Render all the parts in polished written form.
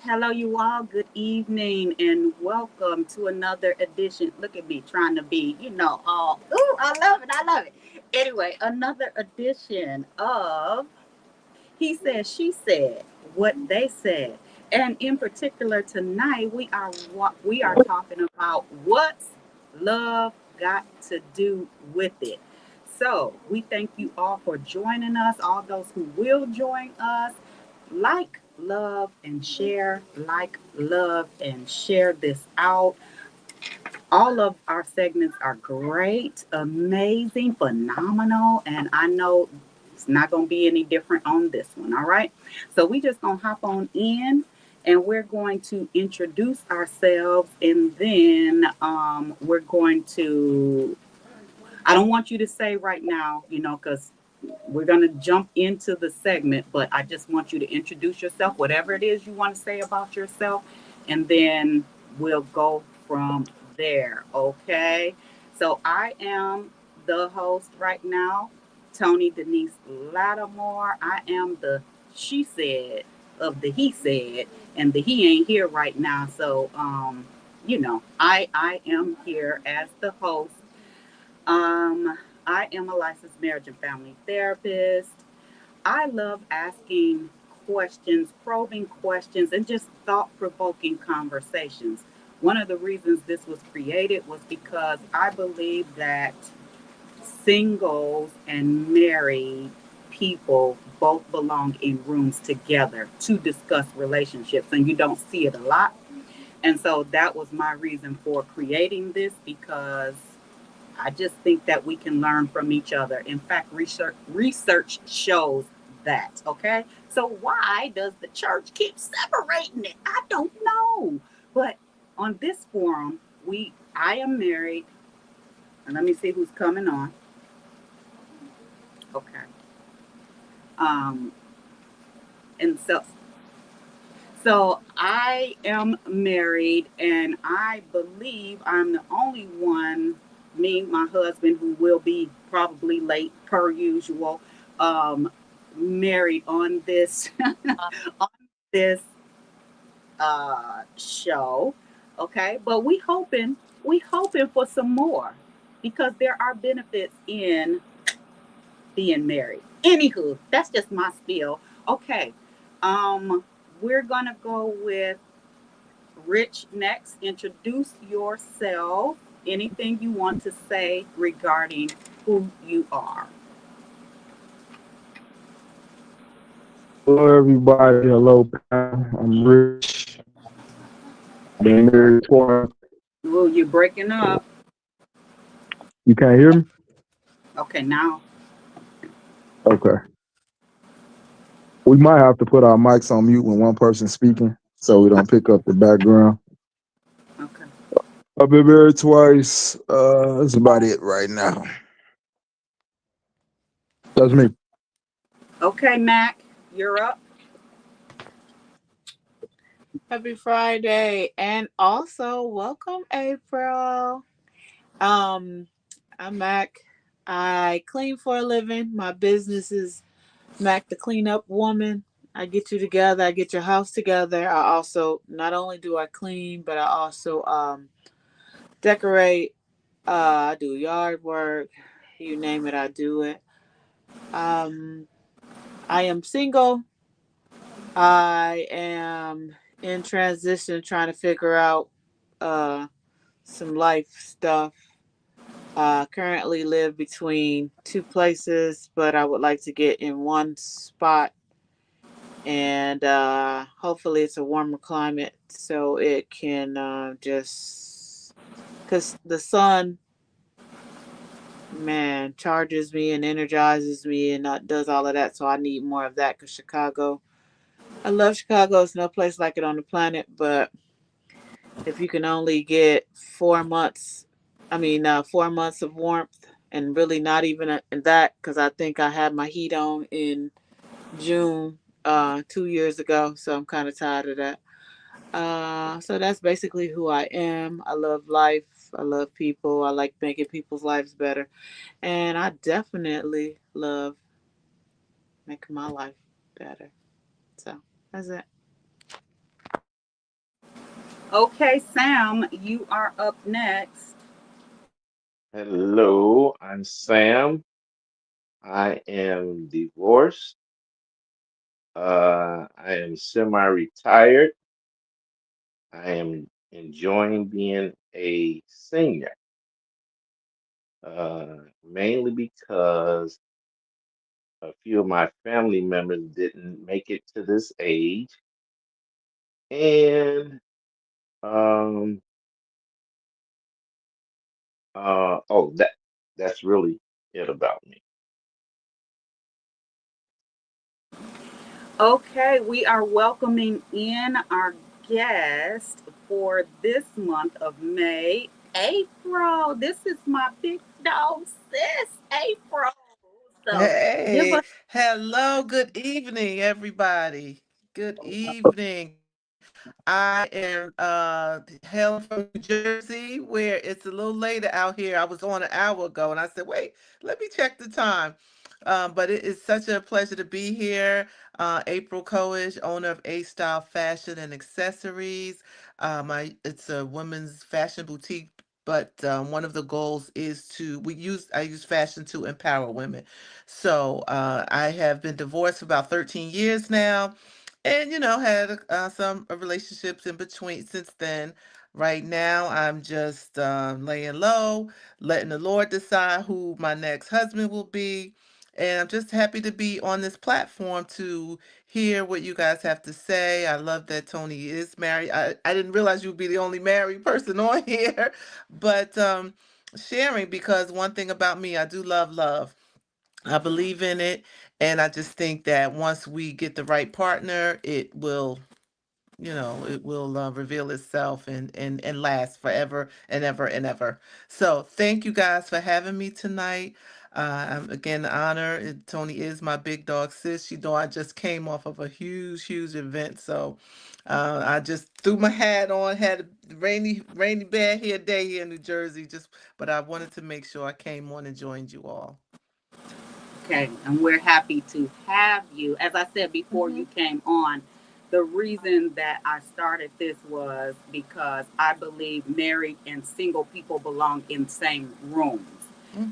Hello, you all. Good evening and welcome to another edition. Look at me trying to be, all. Ooh, I love it. I love it. Anyway, another edition of He Said, She Said, What They Said. And in particular, tonight we are talking about what's love got to do with it. So we thank you all for joining us, all those who will join us. Like, love, and share. Like, love, and share this out. All of our segments are great, amazing, phenomenal, and I know it's not going to be any different on this one. All right. So we just going to hop on in and we're going to introduce ourselves and then we're going to, I don't want you to say right now, because we're going to jump into the segment, but I just want you to introduce yourself, whatever it is you want to say about yourself, and then we'll go from there. Okay. So I am the host right now, Tony Denise Lattimore. I am the she said of the he said, and the he ain't here right now. So, I am here as the host. I am a licensed marriage and family therapist. I love asking questions, probing questions, and just thought provoking conversations. One of the reasons this was created was because I believe that singles and married people both belong in rooms together to discuss relationships, and you don't see it a lot. And so that was my reason for creating this because I just think that we can learn from each other. In fact, research shows that. Okay, so why does the church keep separating it? I don't know. But on this forum, I am married, and let me see who's coming on. Okay, um, and so I am married, and I believe I'm the only one, me, my husband, who will be probably late per usual, um, married on this on this show. Okay, but we hoping for some more because there are benefits in being married. Anywho, that's just my spiel. Okay, um, we're gonna go with Rich next. Introduce yourself. Anything you want to say regarding who you are. Hello, everybody. Hello, Pam. I'm Rich. Been married twice. Oh, you're breaking up. You can't hear me? Okay, now. Okay. We might have to put our mics on mute when one person's speaking so we don't pick up the background. Okay. I've been married twice. That's about it right now. That's me. Okay, Mac, you're up. Happy Friday. And also welcome April. Um, I'm Mac. I clean for a living. My business is Mac the Cleanup Woman. I get you together, I get your house together. I also not only do I clean, but I also decorate. I do yard work. You name it, I do it. Um, I am single. I am in transition trying to figure out uh some life stuff. Currently live between two places, but I would like to get in one spot, and hopefully it's a warmer climate so it can just because the sun, man, charges me and energizes me and does all of that. So I need more of that because Chicago, I love Chicago. It's no place like it on the planet, but if you can only get 4 months, 4 months of warmth, and really not even in that, because I think I had my heat on in June 2 years ago, so I'm kind of tired of that. So that's basically who I am. I love life. I love people. I like making people's lives better, and I definitely love making my life better. So that's it. Okay, Sam, you are up next. Hello, I'm Sam. I am divorced. I am semi-retired. I am enjoying being a senior, mainly because a few of my family members didn't make it to this age, and um, that's really it about me. Okay, we are welcoming in our guest for this month of May, April. This is my big dog sis, April. So give Hey, us. hello, good evening, everybody. Good evening. I am hailing from New Jersey, where it's a little later out here. I was on an hour ago, and I said, "Wait, let me check the time." But it is such a pleasure to be here. April Coish, owner of A Style Fashion and Accessories. It's a women's fashion boutique. But one of the goals is I use fashion to empower women. So I have been divorced for about 13 years now, and had some relationships in between since then. Right now, I'm just laying low, letting the Lord decide who my next husband will be. And I'm just happy to be on this platform to hear what you guys have to say. I love that Tony is married. I didn't realize you'd be the only married person on here, but sharing, because one thing about me, I do love love. I believe in it, and I just think that once we get the right partner, it will reveal itself and last forever and ever and ever. So thank you guys for having me tonight. I'm again honored. Tony is my big dog sis. You know, I just came off of a huge event, so I just threw my hat on. Had a rainy bad here day here in New Jersey. But I wanted to make sure I came on and joined you all. Okay, and we're happy to have you. As I said before Hmm. you came on, the reason that I started this was because I believe married and single people belong in the same rooms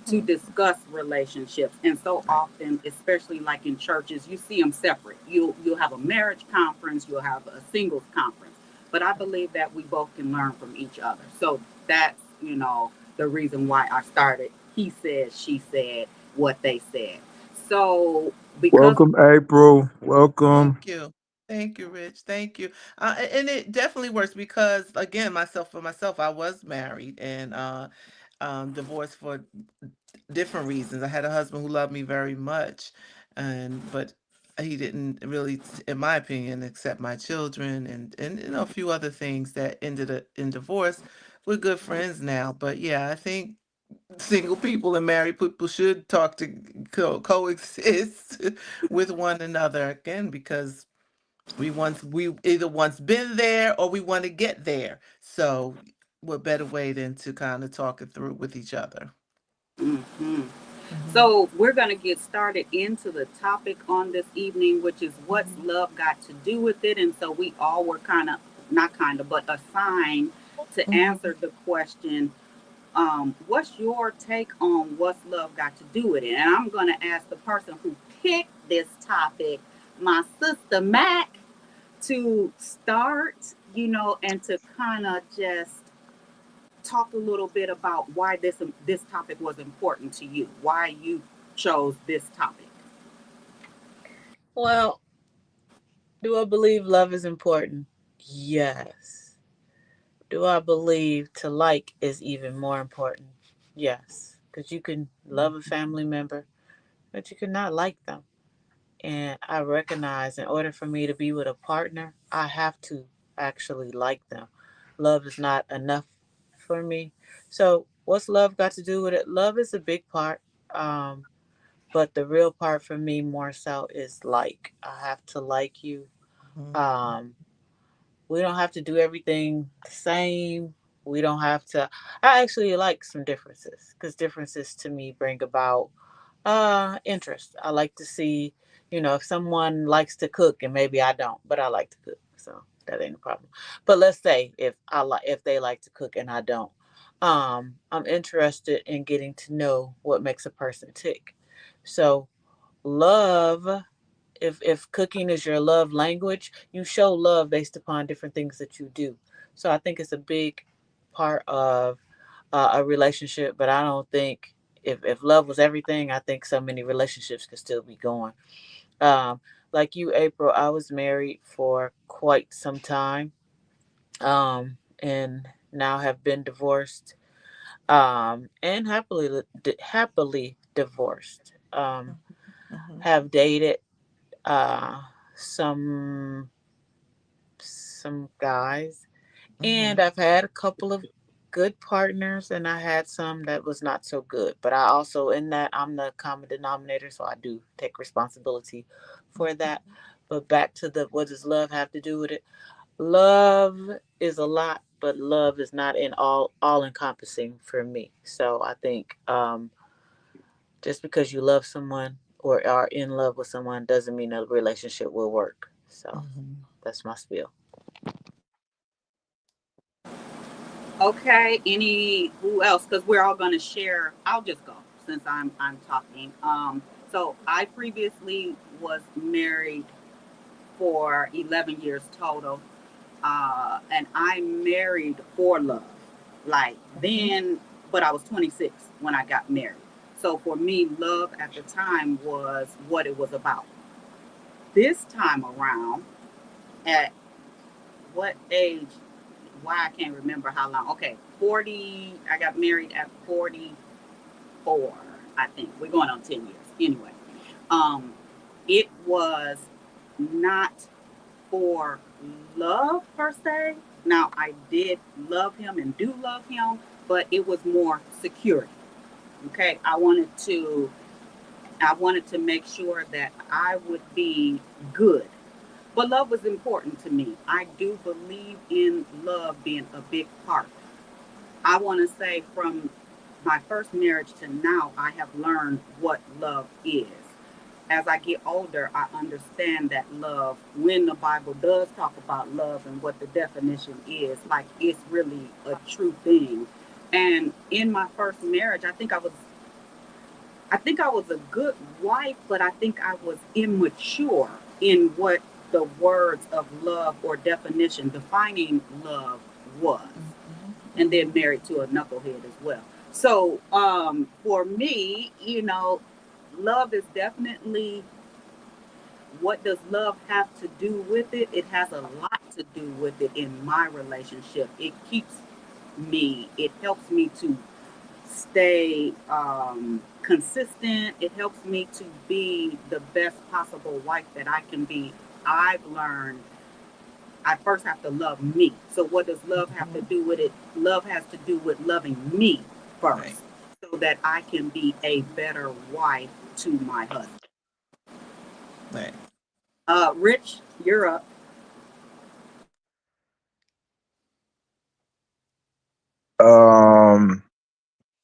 to Hmm. discuss relationships. And so Right. often, especially like in churches, you see them separate. You'll have a marriage conference, you'll have a singles conference. But I believe that we both can learn from each other. So that's, the reason why I started. He said, she said, what they said. So because Welcome, April. Welcome. Thank you. Thank you, Rich. Thank you. And it definitely works because, again, for myself, I was married and divorced for different reasons. I had a husband who loved me very much, but he didn't really, in my opinion, accept my children and a few other things that ended in divorce. We're good friends now, but yeah, I think single people and married people should talk to coexist with one another again, because we either once been there or we want to get there. So what better way than to kind of talk it through with each other. mhm. Hmm. So we're going to get started into the topic on this evening, which is what's Hmm. love got to do with it. And so we all were not kind of, but assigned to Hmm. answer the question, what's your take on what's love got to do with it? And I'm going to ask the person who picked this topic, my sister Mac, to start, and to kind of just talk a little bit about why this topic was important to you, why you chose this topic. Well, do I believe love is important? Yes. Do I believe to like is even more important? Yes. Because you can love a family member, but you cannot like them. And I recognize in order for me to be with a partner, I have to actually like them. Love is not enough for me. So, what's love got to do with it? Love is a big part. Um, but the real part for me more so is like. I have to like you. Hmm. Um, we don't have to do everything the same. We don't have to. I actually like some differences because differences to me bring about interest. I like to see, if someone likes to cook and maybe I don't, but I like to cook. So that ain't a problem. But let's say if they like to cook and I don't, I'm interested in getting to know what makes a person tick. So love, if cooking is your love language, you show love based upon different things that you do. So I think it's a big part of a relationship. But I don't think if love was everything, I think so many relationships could still be going. Um, like you, April, I was married for quite some time, and now have been divorced, and happily divorced. Mhm. Have dated uh, some some guys, and Mhm. I've had a couple of good partners, and I had some that was not so good. But I also, in that, I'm the common denominator, so I do take responsibility for that. But back to the what does love have to do with it? Love is a lot, but love is not in all encompassing for me. So I think just because you love someone or are in love with someone doesn't mean a relationship will work. So Mhm. that's my spiel. Okay, any who else? Because we're all going to share. I'll just go since I'm talking. So I previously was married for 11 years total, and I married for love. Like Mhm. then, but I was 26 when I got married. So for me, love at the time was what it was about. This time around, at what age? Why I can't remember how long. Okay, 40. I got married at 44. I think we're going on 10 years. Anyway, um, it was not for love per se. Now I did love him and do love him, but it was more security. Okay, I wanted to make sure that I would be good. But love was important to me. I do believe in love being a big part. I want to say from my first marriage to now, I have learned what love is. As I get older, I understand that love, when the Bible does talk about love and what the definition is, like it's really a true thing. And in my first marriage, I think I was a good wife, but I think I was immature in what the words of love or definition defining love was, Mhm. and then Mhm. married to a knucklehead as well. So for me, love is definitely, what does love have to do with it? It has a lot to do with it in my relationship. It helps me to stay consistent. It helps me to be the best possible wife that I can be. I've learned I first have to love me. So, what does love have to Mhm. do with it? Love has to do with loving me Right. first so that I can be a better wife to my husband. Right. Rich, you're up. Um,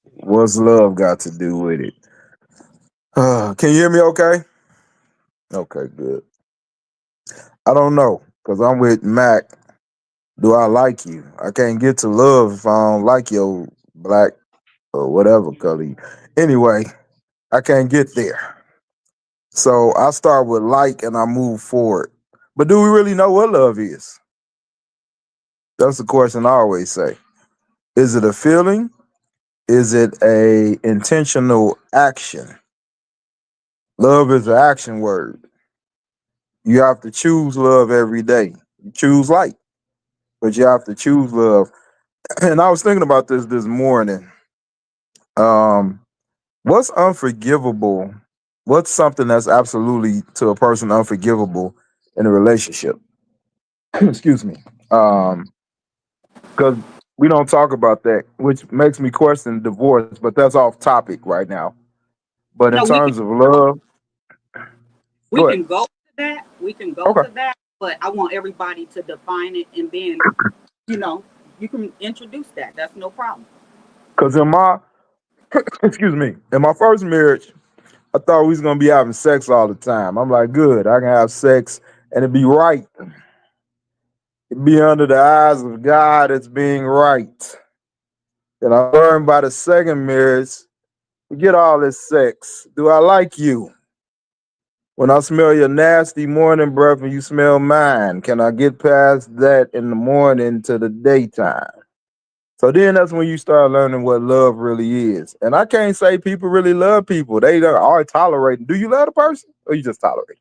what's love got to do with it? Can you hear me okay? Okay, good. I don't know, because I'm with Mac. Do I like you? I can't get to love if I don't like your black or whatever color. Anyway, I can't get there. So I start with like and I move forward. But do we really know what love is? That's the question I always say. Is it a feeling? Is it a intentional action? Love is an action word. You have to choose love every day. You choose like, but you have to choose love. And I was thinking about this morning. Um, what's unforgivable? What's something that's absolutely to a person unforgivable in a relationship? Excuse me. Because we don't talk about that, which makes me question divorce. But that's off topic right now. But in No, terms of love, we go ahead. can go to that. We can go Okay. to that, but I want everybody to define it, and then you know you can introduce that. That's no problem. Because in my excuse me, in my first marriage, I thought we was gonna be having sex all the time. I'm like, good, I can have sex and it be right. Be under the eyes of God as being right. And I learned by the second marriage, forget all this sex. Do I like you? When I smell your nasty morning breath and you smell mine, can I get past that in the morning to the daytime? So then that's when you start learning what love really is. And I can't say people really love people. They are tolerating. Do you love the person or you just tolerate?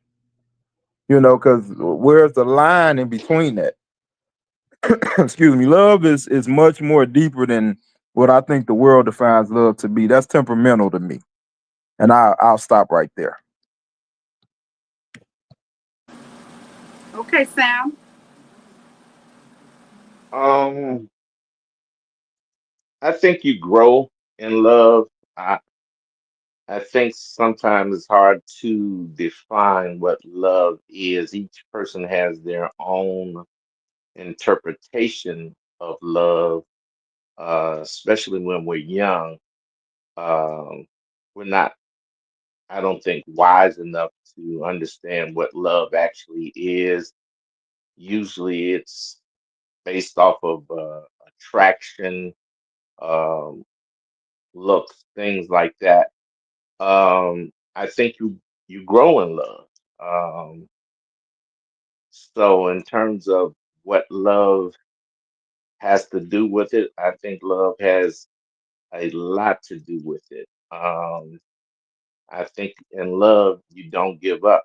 You know, because where's the line in between that? Excuse me. Love is much more deeper than what I think the world defines love to be. That's temperamental to me. And I'll stop right there. Okay, Sam. Um, I think you grow in love. I think sometimes it's hard to define what love is. Each person has their own interpretation of love, especially when we're young. Um, we're not, I don't think, wise enough to understand what love actually is. Usually it's based off of attraction, um, looks, things like that. I think you grow in love. Um, so in terms of what love has to do with it, I think love has a lot to do with it. I think in love you don't give up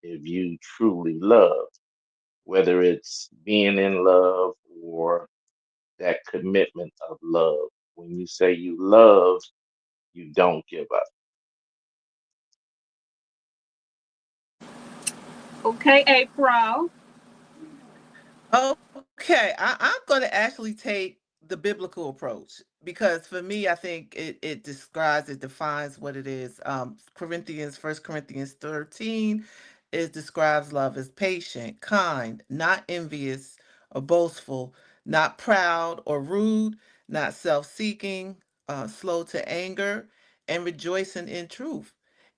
if you truly love, whether it's being in love or that commitment of love. When you say you love, you don't give up. Okay, April. Okay, I'm going to actually take the biblical approach because for me, I think it describes, it defines what it is. First Corinthians 13, it describes love as patient, kind, not envious or boastful, not proud or rude, not self-seeking, slow to anger, and rejoicing in truth.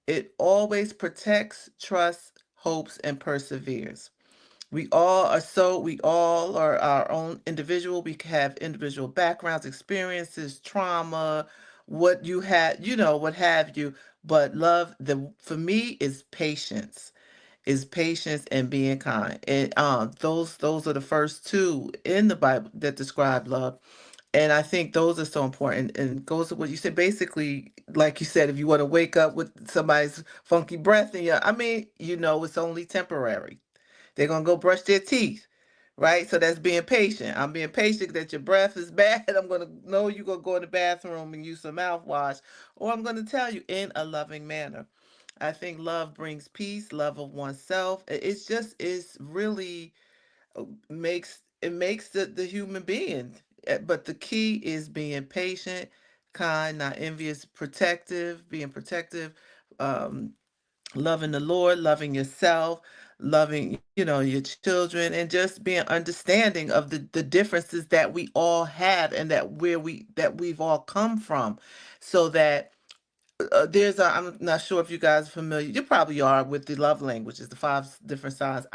It always protects, trusts, hopes, and perseveres. We all are our own individual. We have individual backgrounds, experiences, trauma, what you had, what have you. But love, the for me is patience and being kind. And those are the first two in the Bible that describe love. And I think those are so important. And goes to what you said. Basically, like you said, if you want to wake up with somebody's funky breath in you, I mean, it's only temporary. They're gonna go brush their teeth, right? So that's being patient. I'm being patient that your breath is bad. I'm gonna know you're gonna go in the bathroom and use some mouthwash, or I'm gonna tell you in a loving manner. I think love brings peace, love of oneself. It's really makes the human being. But the key is being patient, kind, not envious, protective, being protective. Um, Loving the Lord, loving yourself, loving, your children, and just being understanding of the differences that we all have and that we've all come from, so that I'm not sure if you guys are familiar. You probably are with the love languages, the five different signs.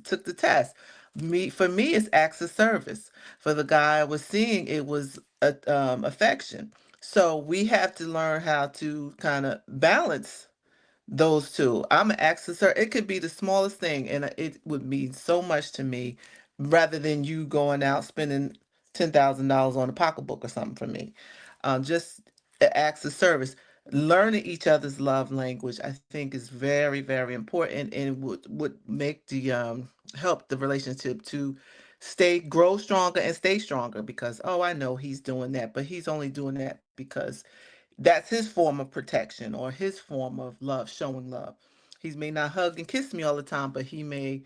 Took the test. For me, it's acts of service. For the guy I was seeing, it was affection. So we have to learn how to kind of balance those two. I'm an accessor. It could be the smallest thing, and it would mean so much to me, rather than you going out spending $10,000 on a pocketbook or something for me. Just acts of service. Learning each other's love language, I think, is very, very important, and would make the help the relationship to grow stronger and stay stronger. Because I know he's doing that, but he's only doing that because that's his form of protection or his form of love, showing love. He may not hug and kiss me all the time, but he may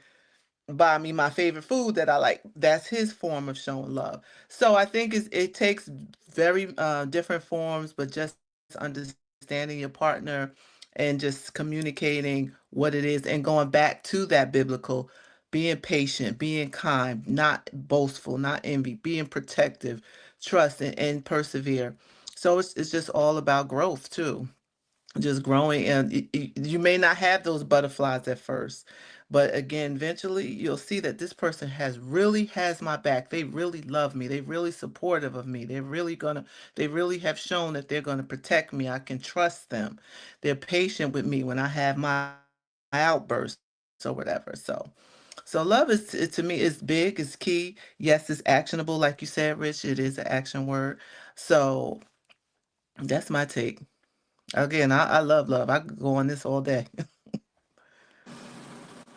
buy me my favorite food that I like. That's his form of showing love. So I think it takes very different forms, but just understanding your partner and just communicating what it is and going back to that biblical, being patient, being kind, not boastful, not envy, being protective, trust, and persevere. So it's just all about growth too, just growing. And you may not have those butterflies at first, But again, eventually you'll see that this person has my back. They really love me. They really supportive of me. They really have shown that they're gonna protect me. I can trust them. They're patient with me when I have my outbursts or whatever. So love to me is big, is key. Yes, it's actionable, like you said, Rich. It is an action word. So that's my take. Again, I love love. I could go on this all day.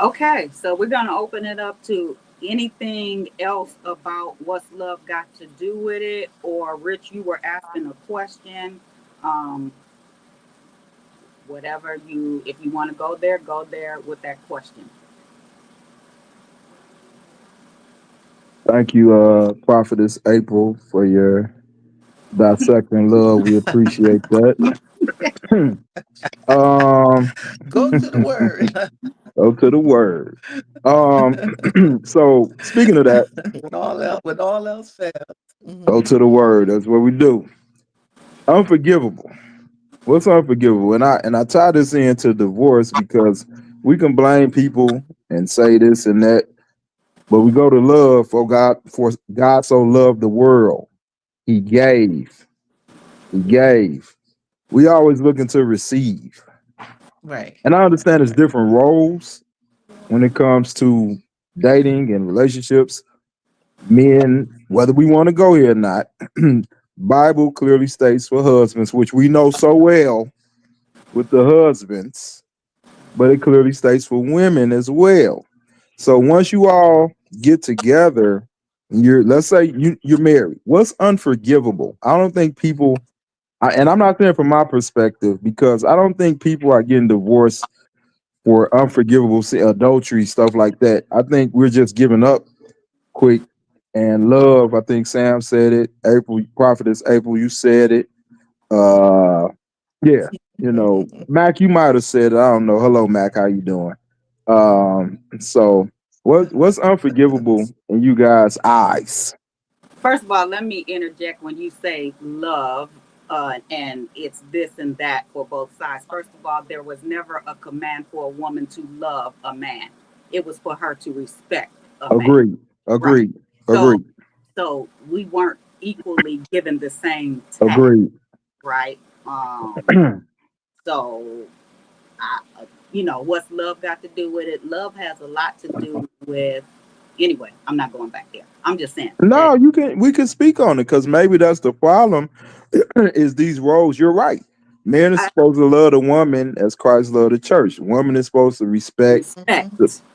Okay, so we're gonna open it up to anything else about what's love got to do with it, or Rich, you were asking a question. Um, whatever you, if you want to go there with that question. Thank you, Prophetess April, for your dissecting love. We appreciate that. um, Go to the word. go to the word. Um, so speaking of that, When all else fails. go to the word. That's what we do. Unforgivable. What's unforgivable? And I tie this into divorce because we can blame people and say this and that, but we go to love. For God so loved the world, He gave. He gave. We always looking to receive, Right. and I understand there's Right. different roles when it comes to dating and relationships. Men, whether we want to go here or not, Bible clearly states for husbands, which we know so well with the husbands, but it clearly states for women as well. So once you all get together, let's say you're married. What's unforgivable? I don't think people, and I'm not saying from my perspective because I don't think people are getting divorced for unforgivable adultery stuff like that. I think we're just giving up quick. And love, I think Sam said it. April, Prophetess April, you said it. Uh, yeah, Mac, you might have said it. I don't know. Hello, Mac, how you doing? So what's unforgivable in you guys' eyes? First of all, let me interject when you say love, and it's this and that for both sides. First of all, there was never a command for a woman to love a man. It was for her to respect a man. Agreed. Right. Agreed. So, Agreed. so we weren't equally given the same task, Agreed. right? So what's love got to do with it? Love has a lot to do with. Anyway, I'm not going back there. I'm just saying that. No, we can speak on it because maybe that's the problem is these roles. You're right. Man is I supposed to love the woman as Christ loved the church. Woman is supposed to respect, Mhm. respect,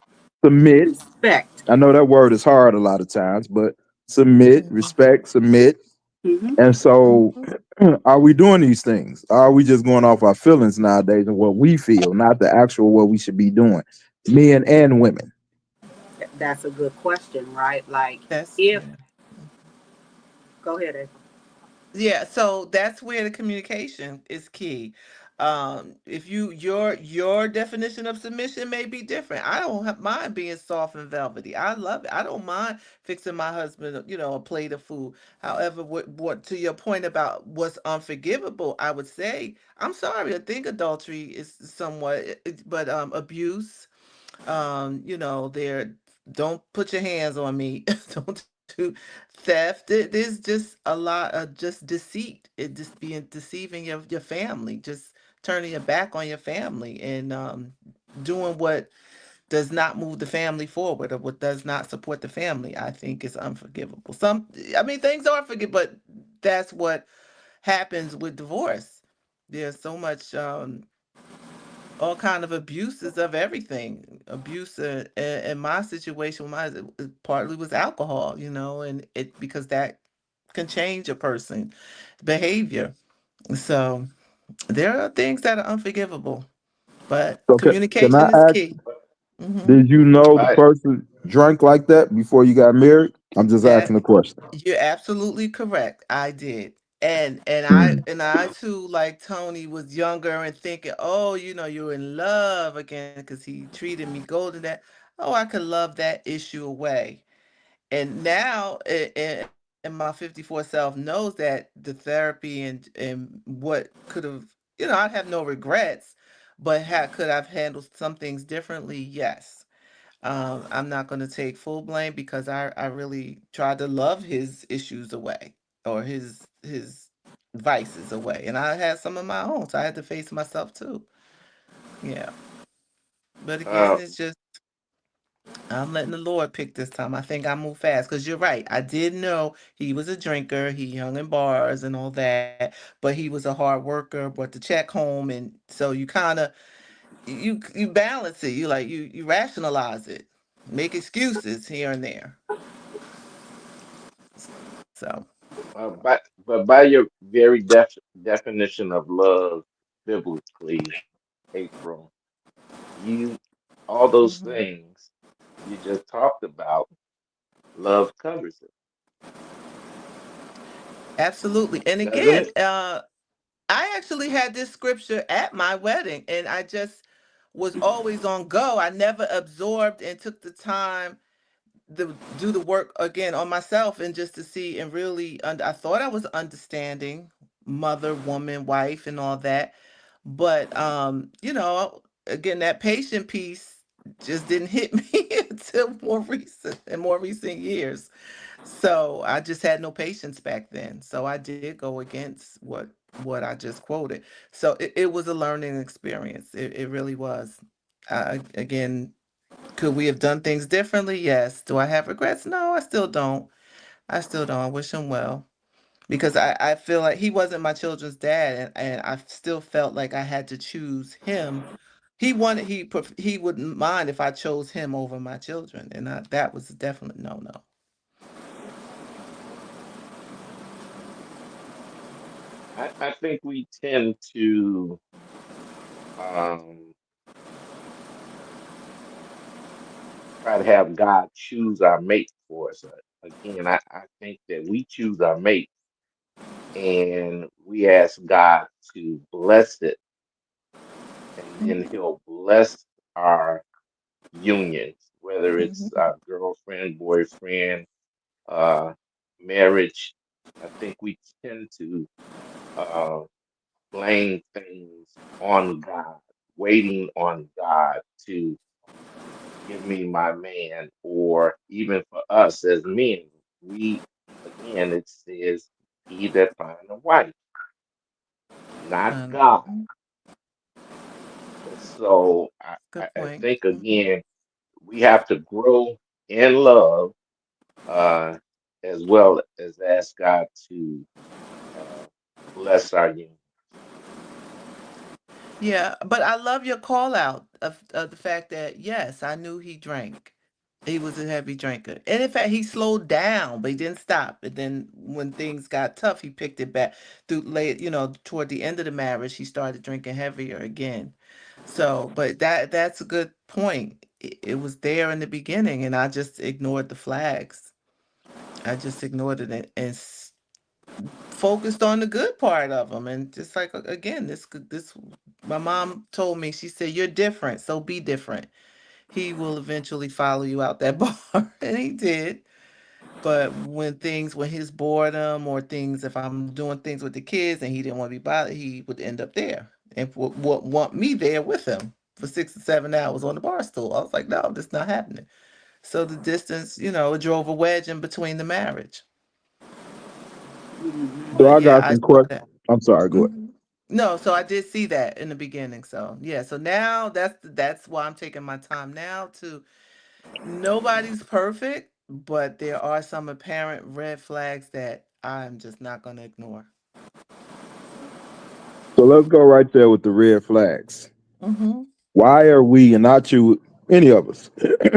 submit. respect. I know that word is hard a lot of times, but submit, Mhm. respect, submit. Hmm. And so, Mhm. are we doing these things? Are we just going off our feelings nowadays and what we feel, not the actual what we should be doing, men and women? That's a good question, right? Like, That's if yeah. go ahead, April. Yeah, so that's where the communication is key. If your definition of submission may be different. I don't have mind being soft and velvety. I love it. I don't mind fixing my husband, a plate of food. However, what to your point about what's unforgivable, I would say, I'm sorry, I think adultery is somewhat, but abuse, there, don't put your hands on me. Don't do theft. There's just a lot of just deceit. It just being deceiving your family, just turning your back on your family and doing what does not move the family forward or what does not support the family, I think is unforgivable. I mean, things are forgivable, but that's what happens with divorce. There's so much all kind of abuses of everything. Abuse in my situation, it partly was alcohol, and it because that can change a person' behavior. So there are things that are unforgivable, but So, can I communication is ask? key. Hmm. Did you know the Right. person drank like that before you got married? I'm just That asking the question. you're absolutely correct. I did. Hmm. And I too, like Tony, was younger and thinking, oh, you're in love again because he treated me golden. That, oh, I could love that issue away. And now, and my 54 self knows that the therapy and what could have, I have no regrets, but could I've handled some things differently? Yes. I'm not going to take full blame because I really tried to love his issues away or his vices away, and I had some of my own, so I had to face myself too. Yeah, but Uh, again, it's just I'm letting the Lord pick this time. I think I moved fast because you're right. I did know he was a drinker. He hung in bars and all that, but he was a hard worker. Brought the check home, and so you kind of you balance it. You rationalize it, make excuses here and there. So. but by your very definition of love biblically, April, you all those Mhm. things you just talked about, love covers it, Absolutely. And doesn't again, it? I actually had this scripture at my wedding, and I just was always on go. I never absorbed and took the time to do the work again on myself and just to see and really I thought I was understanding mother, woman, wife and all that. But again, that patient piece just didn't hit me until more recent years. So I just had no patience back then. So I did go against what I just quoted. So it was a learning experience. It really was. Again, could we have done things differently? Yes. Do I have regrets? No, I still don't. I still don't. I wish him well because I feel like he wasn't my children's dad, and I still felt like I had to choose him. He wouldn't mind if I chose him over my children, and that was a definite no no. I think we tend to um, try to have God choose our mate for us. Again, I think that we choose our mate and we ask God to bless it, and then Hmm. He'll bless our unions, whether it's Hmm. our girlfriend, boyfriend, uh, marriage. I think we tend to uh, blame things on God, waiting on God to give me my man, or even for us as men, we again it says he that find a wife, not God. Mhm. So Good I point. think Hmm. again we have to grow in love, uh, as well as ask God to uh, bless our union. Yeah, but I love your call out of the fact that yes, I knew he drank. He was a heavy drinker. And in fact, he slowed down, but he didn't stop. And then when things got tough, he picked it back through late, toward the end of the marriage, he started drinking heavier again. So, but that's a good point. It was there in the beginning, and I just ignored the flags. I just ignored it and focused on the good part of them. And just like again, this my mom told me, she said, "You're different, so be different. He will eventually follow you out that bar." And he did. But when his boredom or things, if I'm doing things with the kids and he didn't want to be bothered, he would end up there and would want me there with him for 6 to 7 hours on the bar stool. I was like, no, that's not happening. So the distance, it drove a wedge in between the marriage. Hmm. So But I yeah, got I some saw questions. that. I'm sorry. Go ahead. Mhm. No, so I did see that in the beginning. So yeah, so now that's why I'm taking my time now to. Nobody's perfect, but there are some apparent red flags that I'm just not going to ignore. So let's go right there with the red flags. Mm-hmm. Why are we, and not you, any of us,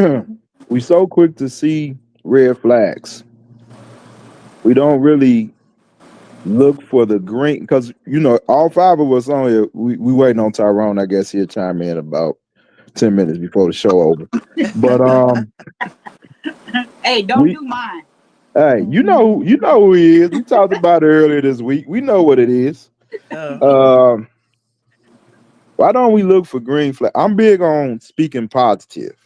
Mm-hmm. we so quick to see red flags? We don't really look for the green because all five of us on here. We waiting on Tyrone. I guess he'll chime in about 10 minutes before the show over. But Hey, don't we do mine. hey, Mhm. you know who he is. We talked about it earlier this week. We know what it is. Uh, Um, why don't we look for green flag? I'm big on speaking positive.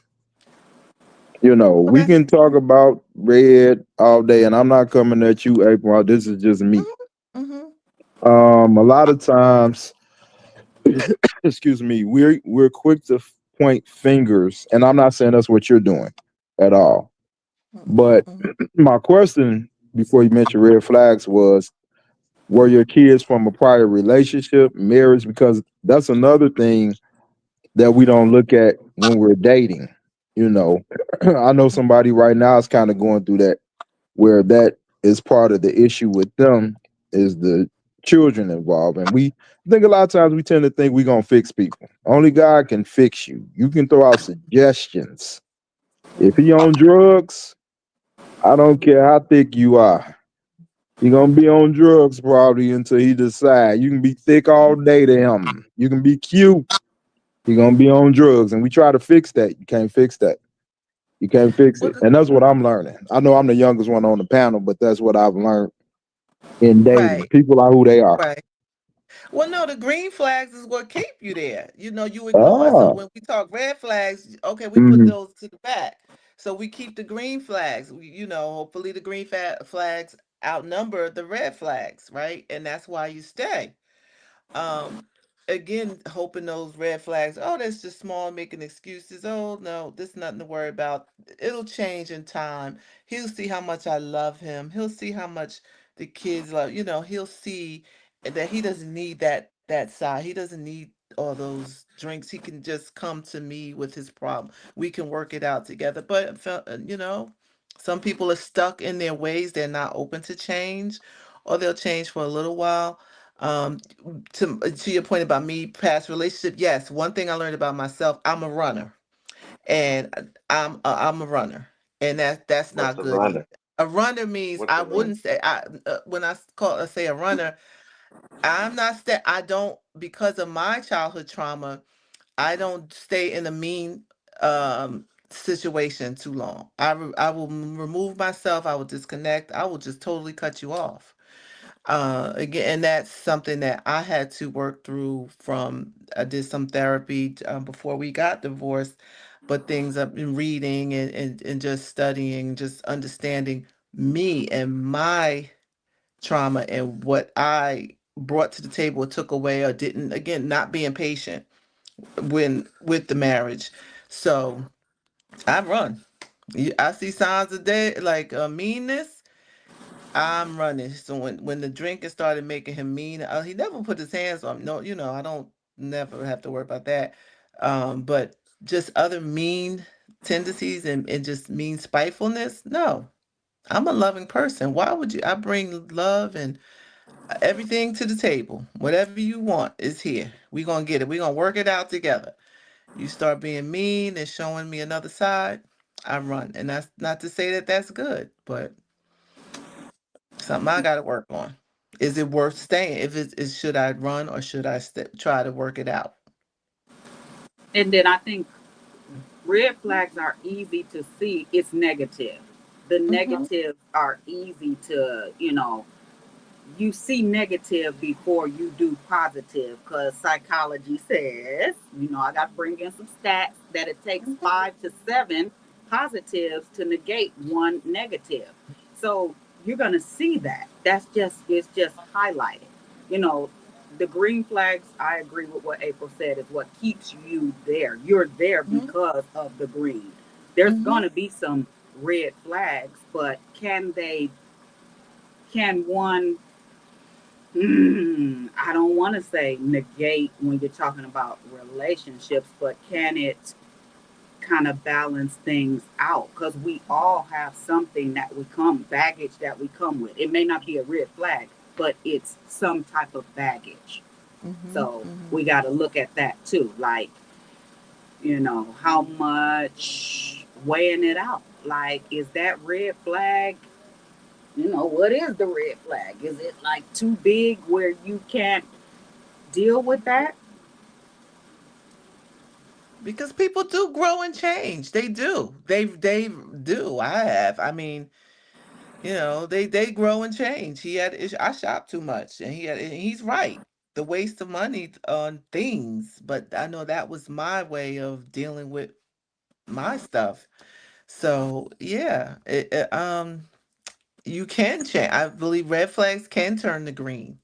We okay. can talk about red all day, and I'm not coming at you, April. This is just me. Mm-hmm. A lot of times, excuse me, we're quick to point fingers, and I'm not saying that's what you're doing at all. But Mm-hmm. my question before you mentioned red flags was, were your kids from a prior relationship, marriage? Because that's another thing that we don't look at when we're dating. You know, I know somebody right now is kind of going through that, where that is part of the issue with them is the children involved. And I think a lot of times we tend to think we're gonna fix people. Only God can fix you. You can throw out suggestions. If he on drugs, I don't care how thick you are. He gonna be on drugs probably until he decide. You can be thick all day to him. You can be cute. He gonna be on drugs. And we try to fix that. You can't fix that. You can't fix Well, it. And that's what I'm learning. I know I'm the youngest one on the panel, but that's what I've learned in dating. right, People are who they are. right. Well, no, the green flags is what keep you there. You ignore it. So Ah. when we talk red flags, okay, we put Hmm. those to the back. So we keep the green flags. Hopefully the green flags outnumber the red flags, right? And that's why you stay. um Again, hoping those red flags, oh, that's just small, making excuses, oh no, there's nothing to worry about, it'll change in time, he'll see how much I love him, he'll see how much the kids love, he'll see that he doesn't need that side, he doesn't need all those drinks, he can just come to me with his problem, we can work it out together. But some people are stuck in their ways, they're not open to change, or they'll change for a little while. um to your point about me past relationship, yes, one thing I learned about myself, I'm a runner, and I'm a runner, and that's What's not a good. runner? A runner means What's I a runner? wouldn't say when say a runner, I'm not I don't, because of my childhood trauma, I don't stay in a mean situation too long. I will remove myself, I will disconnect, I will just totally cut you off. Again, and that's something that I had to work through. From I did some therapy before we got divorced, but things I've been reading and just studying, just understanding me and my trauma and what I brought to the table, took away, or didn't, again, not being patient when with the marriage. So I run. I see signs of that, like meanness, I'm running. So when the drinking started making him mean, he never put his hands on me. No, I don't never have to worry about that. But just other mean tendencies and just mean spitefulness. No, I'm a loving person. Why would you? I bring love and everything to the table. Whatever you want is here. We're gonna get it. We're gonna work it out together. You start being mean and showing me another side, I run. And that's not to say that that's good, but something I got to work on. Is it worth staying? If it is, should I run or should I try to work it out? And then I think red flags are easy to see. It's negative. The Mm-hmm. negatives are easy to, you see negative before you do positive, because psychology says, I got to bring in some stats, that it takes Mm-hmm. 5 to 7 positives to negate one negative. So you're going to see that. It's just highlighted. You know, the green flags, I agree with what April said, is what keeps you there. You're there because of the green. There's Mm-hmm. going to be some red flags, but can one, I don't want to say negate when you're talking about relationships, but can it kind of balance things out? Because we all have something that we baggage that we come with. It may not be a red flag, but it's some type of baggage. Mm-hmm. So Mm-hmm. we got to look at that too. Like, how much weighing it out. Like, is that red flag? What is the red flag? Is it like too big where you can't deal with that? Because people do grow and change. They do. They do. I have. I mean, they grow and change. I shop too much, and and he's right. The waste of money on things, but I know that was my way of dealing with my stuff. So yeah, you can change. I believe red flags can turn to green,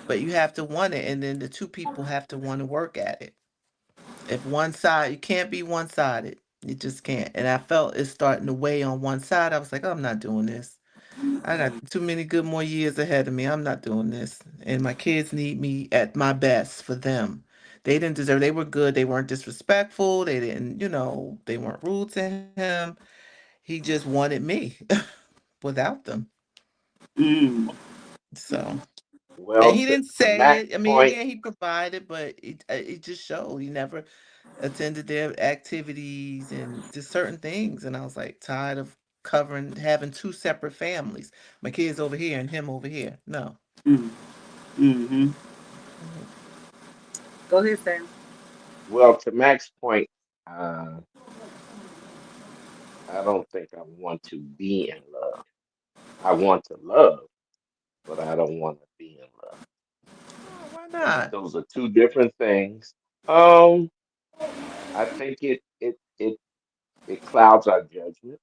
but you have to want it, and then the two people have to want to work at it. If one side, you can't be one sided. You just can't. And I felt it starting to weigh on one side. I was like, "Oh, I'm not doing this. I got too many good more years ahead of me. I'm not doing this. And my kids need me at my best for them. They didn't deserve, they were good. They weren't disrespectful. They didn't, they weren't rude to him. He just wanted me without them. Mm. So, and Well, he didn't to say Mac's it. I mean, point, yeah, he provided, but it just showed. He never attended their activities and just certain things. And I was like tired of having two separate families. My kids over here and him over here. No. Mm. Mm-hmm. Mhm. Go ahead, Sam. well, to Mac's point, uh, I don't think I want to be in love. I want to love, but I don't want to be in love. Oh, why I think not? those are two different things. Um, I think it clouds our judgment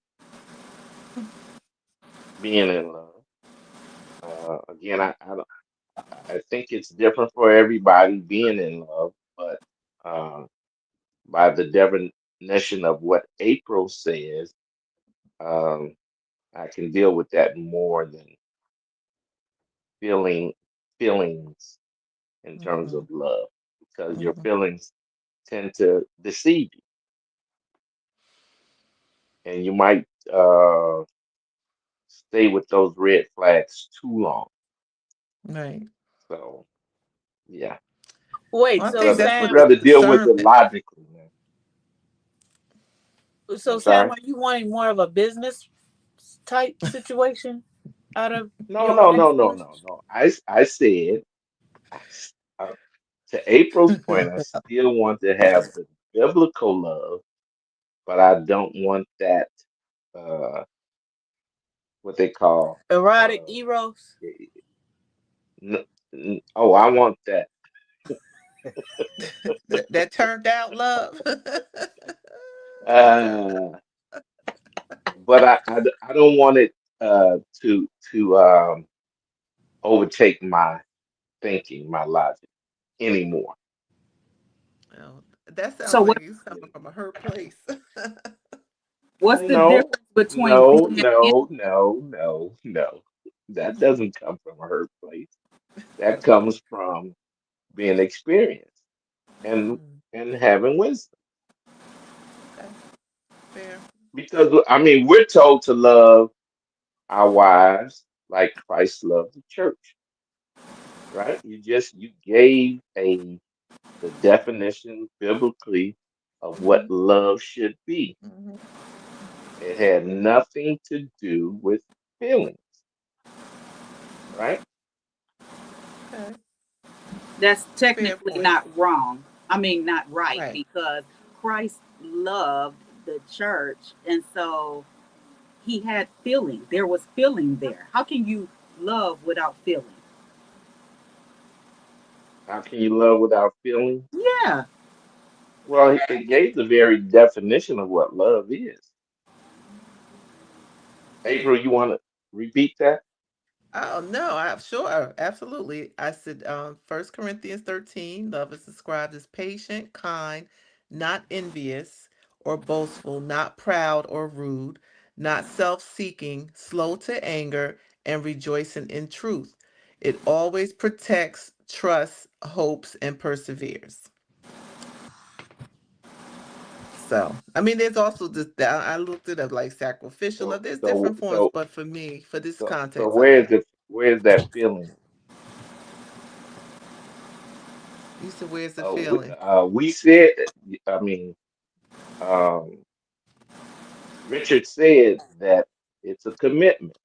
being in love. Again, I think it's different for everybody being in love, but uh, by the definition of what April says, um, I can deal with that more than feeling feelings in terms Hmm. of love, because your Hmm. feelings tend to deceive you, and you might stay with those red flags too long. Right. So yeah, Wait, Well, I I'd so think rather that's I'd what Sam, the rather deal with it discernment. logically, man. so I'm Sam, sorry. are you wanting more of a business type situation out of No, your no, no, next no, no, relationship? no. I said I, s- to April's point, I still want to have the biblical love, but I don't want that uh what they call Erotic uh eros. oh, I want that. That turned out love. Uh, but I don't want it to overtake my thinking, my logic anymore. Oh, that So sounds what? like he's coming from a hurt place. What's the No, difference between no, being in? no, no, no, no. That doesn't come from a hurt place. That comes from being experienced and Mm, and having wisdom. okay, fair. Because I mean, we're told to love our wives like Christ loved the church, right? You gave a the definition biblically of what Hmm. love should be. Hmm. It had nothing to do with feelings, right? Okay, That's fair technically point. not wrong. I mean, not right, Right. because Christ loved the church, and so he had feeling. There was feeling there. How can you love without feeling? How can you love without feeling? Yeah. Well, it gave the very definition of what love is. April, you want to repeat that? Oh no, I'm sure, absolutely. I said, 1 Corinthians 13, love is described as patient, kind, not envious or boastful, not proud or rude, not self-seeking, slow to anger, and rejoicing in truth. It always protects, trusts, hopes, and perseveres. So, I mean, there's also this, I looked it up like sacrificial So love. There's so different forms, so but for me, for this so context, I think where's that feeling? you said, where's the feeling? We said, I mean, um, Richard said that it's a commitment.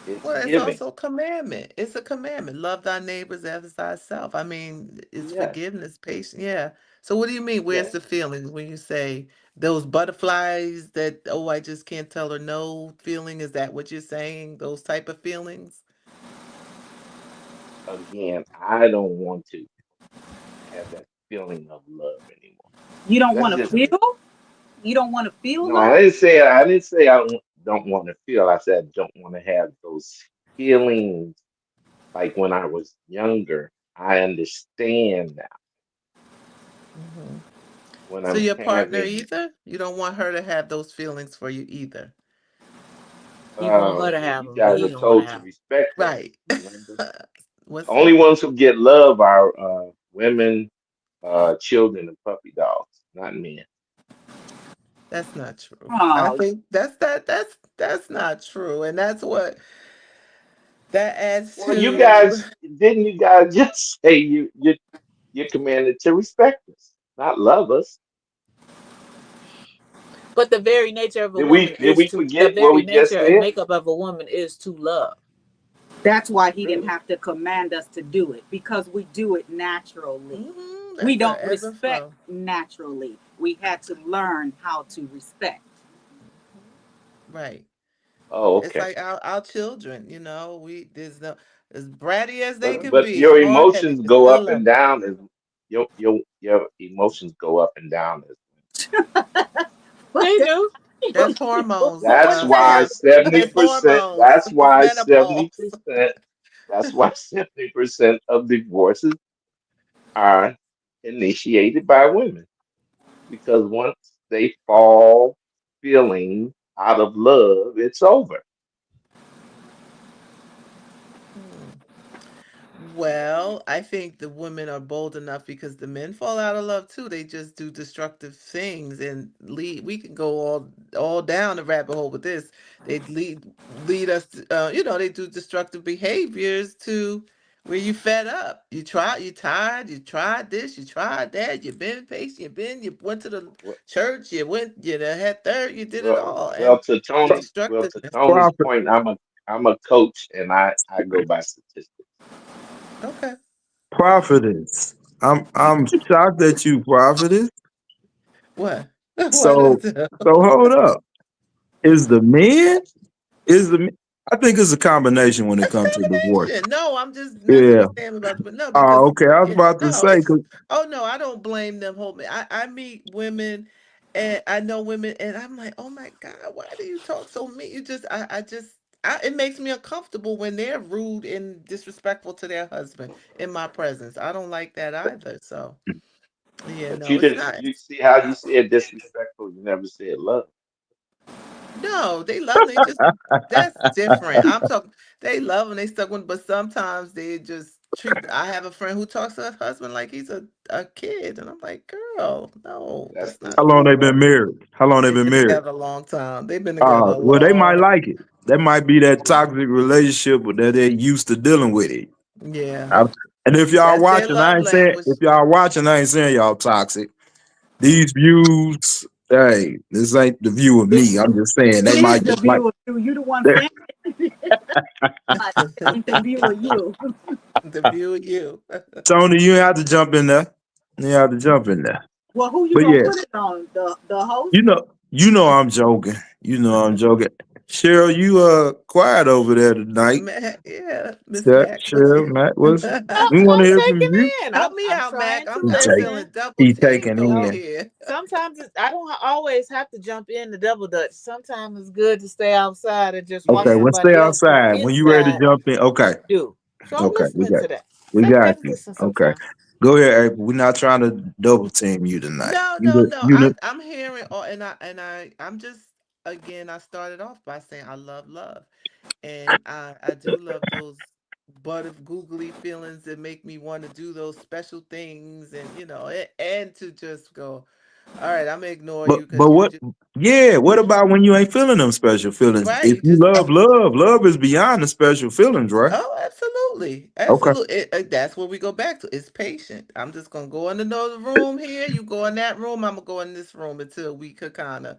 It's Well, it's giving. also a commandment. It's a commandment. Love thy neighbors as thyself. I mean, it's Yes, forgiveness, patience. Yeah. So what do you mean? Where's yes. the feeling when you say those butterflies that, oh, I just can't tell her no feeling? Is that what you're saying? Those type of feelings? Again, I don't want to have that feeling of love anymore. You don't That's want to just me. feel? You don't want to feel No, I love? didn't say I didn't say don't want to feel. I said I don't want to have those feelings like when I was younger. I understand now. Hmm. when So I'm your partner having. either? You don't want her to have those feelings for you either. You want her to Well, have you them, but guys he are don't want to told to have them. respect us. Right. Remember, What's only that? ones who get love are women, children, and puppy dogs, not men. That's not true. I Oh, think that's not true. And that's what that adds Well, you to guys didn't you guys just say you're commanded to respect us, not love us? But the very nature of a Did woman we did is we to the forget what very we just nature and said? makeup of a woman is to love. that's why he didn't Really? have to command us to do it because we do it naturally. We that's a don't ebb and respect flow. naturally. We had to learn how to respect. Right. Oh, It's okay. like our children, we there's no as bratty as they But can but be, your hard headed, emotions you go still up and love them. down as your emotions go up and down as What They the, do. That's hormones, that's what's why that? Tab. seventy That's percent hormones. that's It's why menopause. 70% that's why 70% of divorces are initiated by women. Because once they fall feeling out of love, it's over. Hmm. Well, I think the women are bold enough because the men fall out of love too. They just do destructive things and lead. We can go all down the rabbit hole with this. They lead us. They do destructive behaviors to where you fed up. You tired. You tried this. You tried that. You've been patient. You went to the Well, church. You went. You know, had third. You did it well, all, well, and to the Tony, well, to destructiveness. Tony's Prophet, point, I'm a coach and I go by statistics. Okay. prophetess. I'm shocked at you, prophetess. What? What So is it? so hold up. Is the man? Is the I think it's a combination when A it comes to divorce. combination. No, I'm just messing Yeah. with Sam about, but no, Oh, because okay. I was about to no, say, it's 'cause oh no, I don't blame them. Hold me. I meet women, and I know women, and I'm like, oh my God, why do you talk so mean? It makes me uncomfortable when they're rude and disrespectful to their husband in my presence. I don't like that either. So yeah, But no, you it's didn't. not. You see how you said disrespectful. You never said love. No, they love me. Just that's different. I'm talking. They love and they stuck with, but sometimes they just treat. I have a friend who talks to her husband like he's a kid, and I'm like, girl, no, That's that's not how long they cool. been married? How long they They've been been married? together a long time. They've been together a Well, they might long. like it. That might be that toxic relationship that they're used to dealing with it. Yeah, I- and if y'all that's their watching, I love ain't saying language. if y'all watching, I ain't saying y'all toxic. These views, hey, this ain't the view of me. I'm just saying they It is might the just like. view of you. You the one saying it ain't the view of you. The view of you. Tony, you have to jump in there. You have to jump in there. Well, who you But gonna yeah, put it on? The host? you know I'm joking. You know I'm joking. Cheryl, you quiet over there tonight. Yeah, Miss Mac. Cheryl, Matt, what's I'm, we want I'm to hear from taking you? in. Help I'm me I'm out, Mac. trying to I'm He feeling take double he teamed taking over in. here. sometimes I don't always have to jump in the double dutch. Sometimes it's good to stay outside and just watch Okay, Yeah. well stay somebody else from the outside. When you ready to inside jump in, okay. do. So I'm Okay, listening to that. we Let me got have to you. listen Okay. sometime. Go ahead, April. We're not trying to double team you tonight. No, You no, the no. you the I'm hearing all, I'm just again. I started off by saying I love love, and I do love those but of googly feelings that make me want to do those special things, and and to just go, all right, I'm gonna ignore you but because you what just yeah, what about when you ain't feeling them special feelings? right. If You you just love is beyond the special feelings, right? oh, absolutely, Okay. absolutely. That's where we go back to. It's patient. I'm just gonna go in another room here. You go in that room. I'm gonna go in this room until we could kind of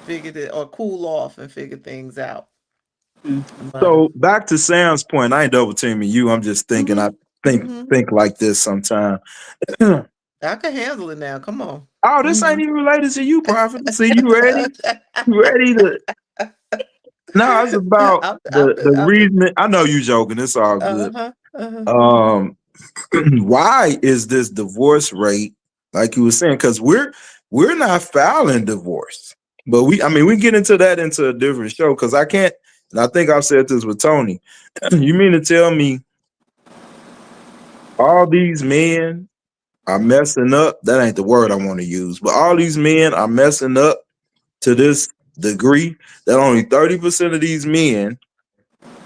figure it or cool off and figure things out. But So back to Sam's point, I ain't double teaming you. I'm just thinking I mhm, think mhm. think like this sometime. Oh, I can handle it now. Come on. this ain't Mhm. even related to you, Prophet. See, you ready? You ready to no, it's about the reason I know you joking, it's all good. uh-huh, uh-huh. Um why is this divorce rate like you were saying? Because we're not filing divorce, but we get into that into a different show because I can't. And I think I've said this with Tony. You mean to tell me all these men are messing up. That ain't the word I want to use, but all these men are messing up to this degree that only 30% of these men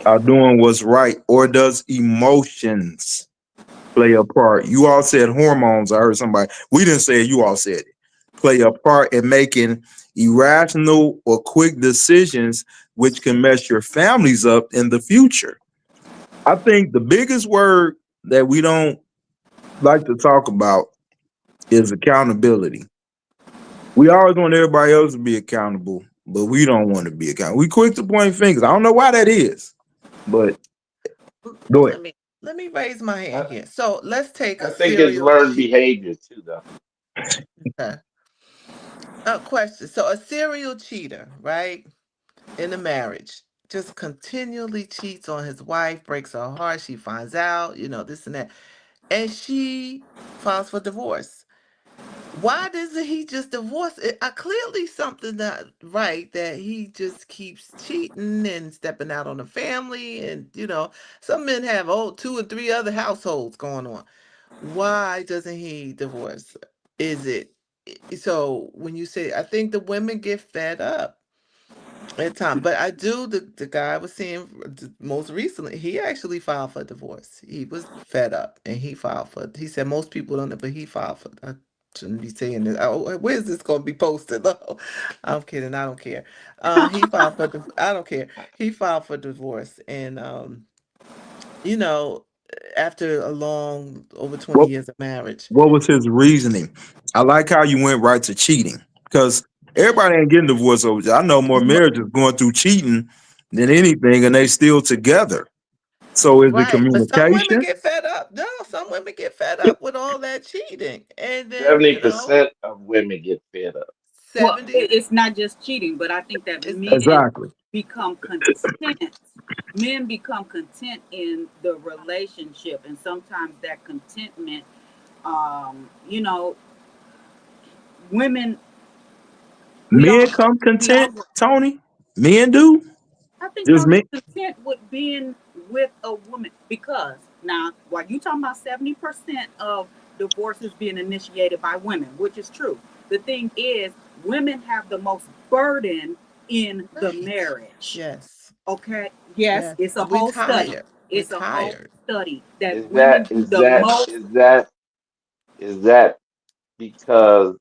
are doing what's right, or does emotions play a part? You all said hormones. I heard somebody. We didn't say it. You all said it. Play a part in making irrational or quick decisions, which can mess your families up in the future. I think the biggest word that we don't like to talk about is accountability. We always want everybody else to be accountable, but we don't want to be accountable. We quick to point fingers. I don't know why that is, but go ahead. Let me raise my hand I, here. So let's take I a think it's serial learned behavior too, though. cheater. Question. So a serial cheater, right? In a marriage, just continually cheats on his wife, breaks her heart. She finds out, this and that, and she files for divorce. Why doesn't he just divorce it? Clearly something not right that he just keeps cheating and stepping out on the family. And, some men have 2 or 3 other households going on. Why doesn't he divorce? Is it so when you say, I think the women get fed up at time, but I do. The guy I was seeing most recently, he actually filed for divorce. He was fed up, and he filed for. He said most people don't know, but he filed for. I shouldn't be saying this. Oh, where is this going to be posted? No, I'm kidding. I don't care. He filed for. I don't care. He filed for divorce, and you know, after a long over 20 What years of marriage. what was his reasoning? I like how you went right to cheating, because everybody ain't getting divorced over. I know more marriages going through cheating than anything, and they still together. So is it Right, but some women communication? get fed up. No, some women get fed up with all that cheating, and then 70% of women get fed up. Well, 70 it's not just cheating, but I think that is men Exactly. become content. Men become content in the relationship, and sometimes that contentment, you know, women, we Men all come we all content, Tony. Men do. I think Just y'all men. get content with being with a woman, because now while you talking about 70% of divorces being initiated by women, which is true, the thing is women have the most burden in the right. marriage. Yes, Okay, yes, yes. it's a We whole study. tired. We It's a whole tired. study that Is women that do is the that most. is that is that because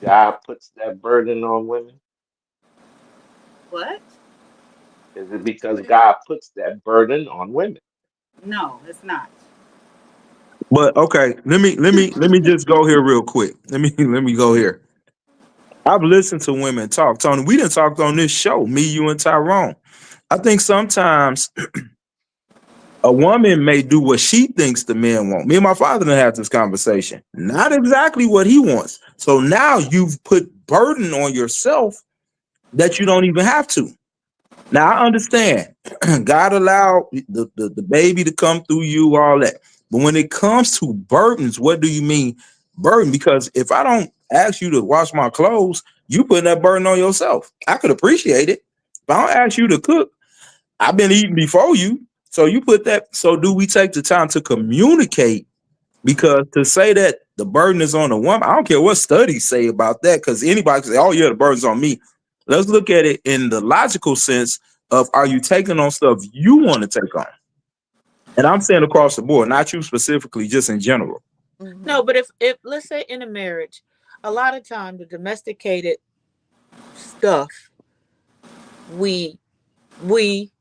God puts that burden on women? What? Is it because God puts that burden on women? No, it's not. But okay, let me just go here real quick. Let me go here. I've listened to women talk. Tony, we didn't talk on this show, me, you, and Tyrone. I think sometimes a woman may do what she thinks the men want. Me and my father done had this conversation. Not exactly what he wants. So now you've put burden on yourself that you don't even have to. Now I understand. God allowed the baby to come through you, all that. But when it comes to burdens, what do you mean burden? Because if I don't ask you to wash my clothes, you putting that burden on yourself. I could appreciate it. If I don't ask you to cook, I've been eating before you. So you put that. So do we take the time to communicate? Because to say that the burden is on the woman, I don't care what studies say about that, because anybody can say, oh, yeah, the burden's on me. Let's look at it in the logical sense of, are you taking on stuff you want to take on? And I'm saying across the board, not you specifically, just in general. No, Hmm. but if let's say in a marriage, a lot of time the domesticated stuff we we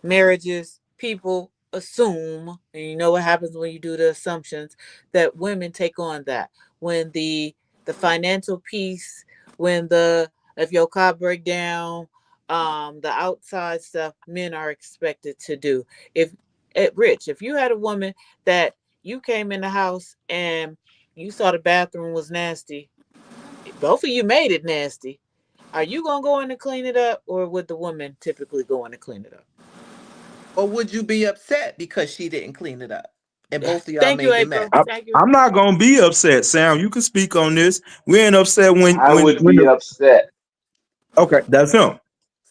marriages people assume, and you know what happens when you do the assumptions, that women take on that when the financial piece, when the if your car break down, the outside stuff men are expected to do. If Rich, if you had a woman that you came in the house and you saw the bathroom was nasty, both of you made it nasty, are you gonna go in and clean it up, or would the woman typically go in and clean it up? Or would you be upset because she didn't clean it up and both of y'all Thank you, made the April. mess? I, Thank you. I'm not gonna be upset, Sam. You can speak on this. We ain't upset when I when would when be the upset. okay, that's him.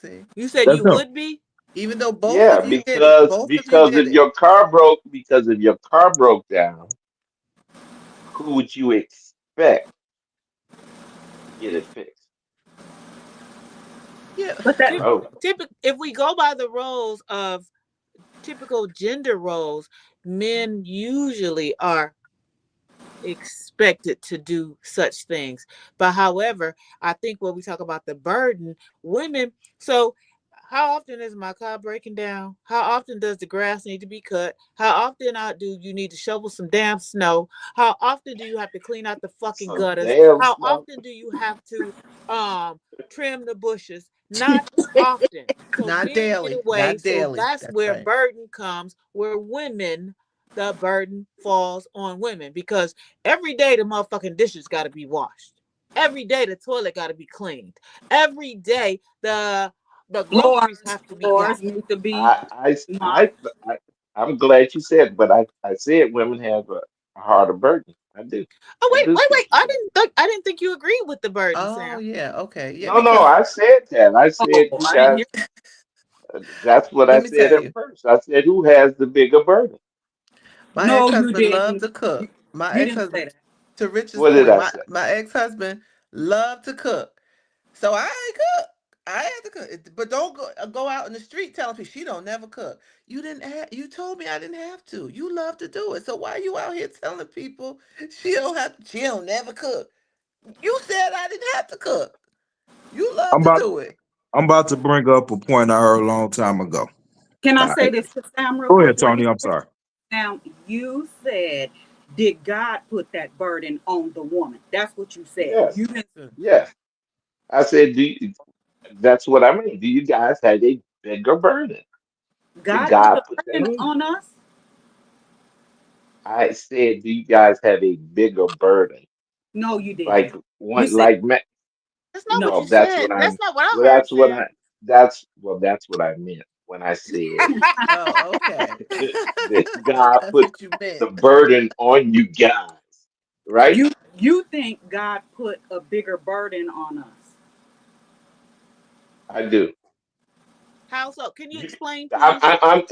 See, You said That's you him. would be. even though both Yeah, of you did it, because both of you because did if it. your car broke, because if your car broke down, who would you expect get it fixed? Yeah. But that Bro, If we go by the roles of typical gender roles, men usually are expected to do such things. But however, I think when we talk about the burden, women, so how often is my car breaking down? How often does the grass need to be cut? How often do you need to shovel some damn snow? How often do you have to clean out the fucking some gutters? damn How snow. often do you have to trim the bushes? Not often. So Not men get daily. away. Not So daily. that's That's where right. burden comes, where women, the burden falls on women because every day the motherfucking dishes got to be washed. Every day the toilet got to be cleaned. Every day the groceries floors have to be got. floors need to be I, I, mopped. I, I'm glad you said, but I said women have a harder burden. I do. Oh I wait, do wait, think wait! you do. I didn't think you agreed with the burden, Oh Sam. yeah. Okay. Yeah. No, no, Because I said that. I said Oh, you I didn't guys, hear. that's what I let me said tell at you, first. I said, who has the bigger burden? my No, you ex-husband loved didn't. to You, cook. My you didn't say ex-husband, that. to Rich's What did point, I my say? my ex-husband loved to cook. So I ain't cook. I had to cook. But don't go out in the street telling people she don't never cook. You didn't have, you told me I didn't have to. You love to do it. So why are you out here telling people she don't never cook? You said I didn't have to cook. You love I'm to about do it. I'm about to bring up a point I heard a long time ago. Can I All say right. this to Sam real Go quick ahead, while you Tony. I'm sorry. Sam, you said, did God put that burden on the woman? That's what you said. Yes, You didn't. yes. I said, that's what I mean. Do you guys have a bigger burden? Did God put God the put that burden on you? on us. I said, do you guys have a bigger burden? No, you didn't. Like You one, said like That's not no. what well, you that's said. what That's I'm. not what I Well, heard, that's what Sam. I. That's what I meant when I said Oh, okay. that God That's put what you meant. the burden on you guys, right? You think God put a bigger burden on us? I do. How so? Can you You, explain, I'm, please? I'm, I'm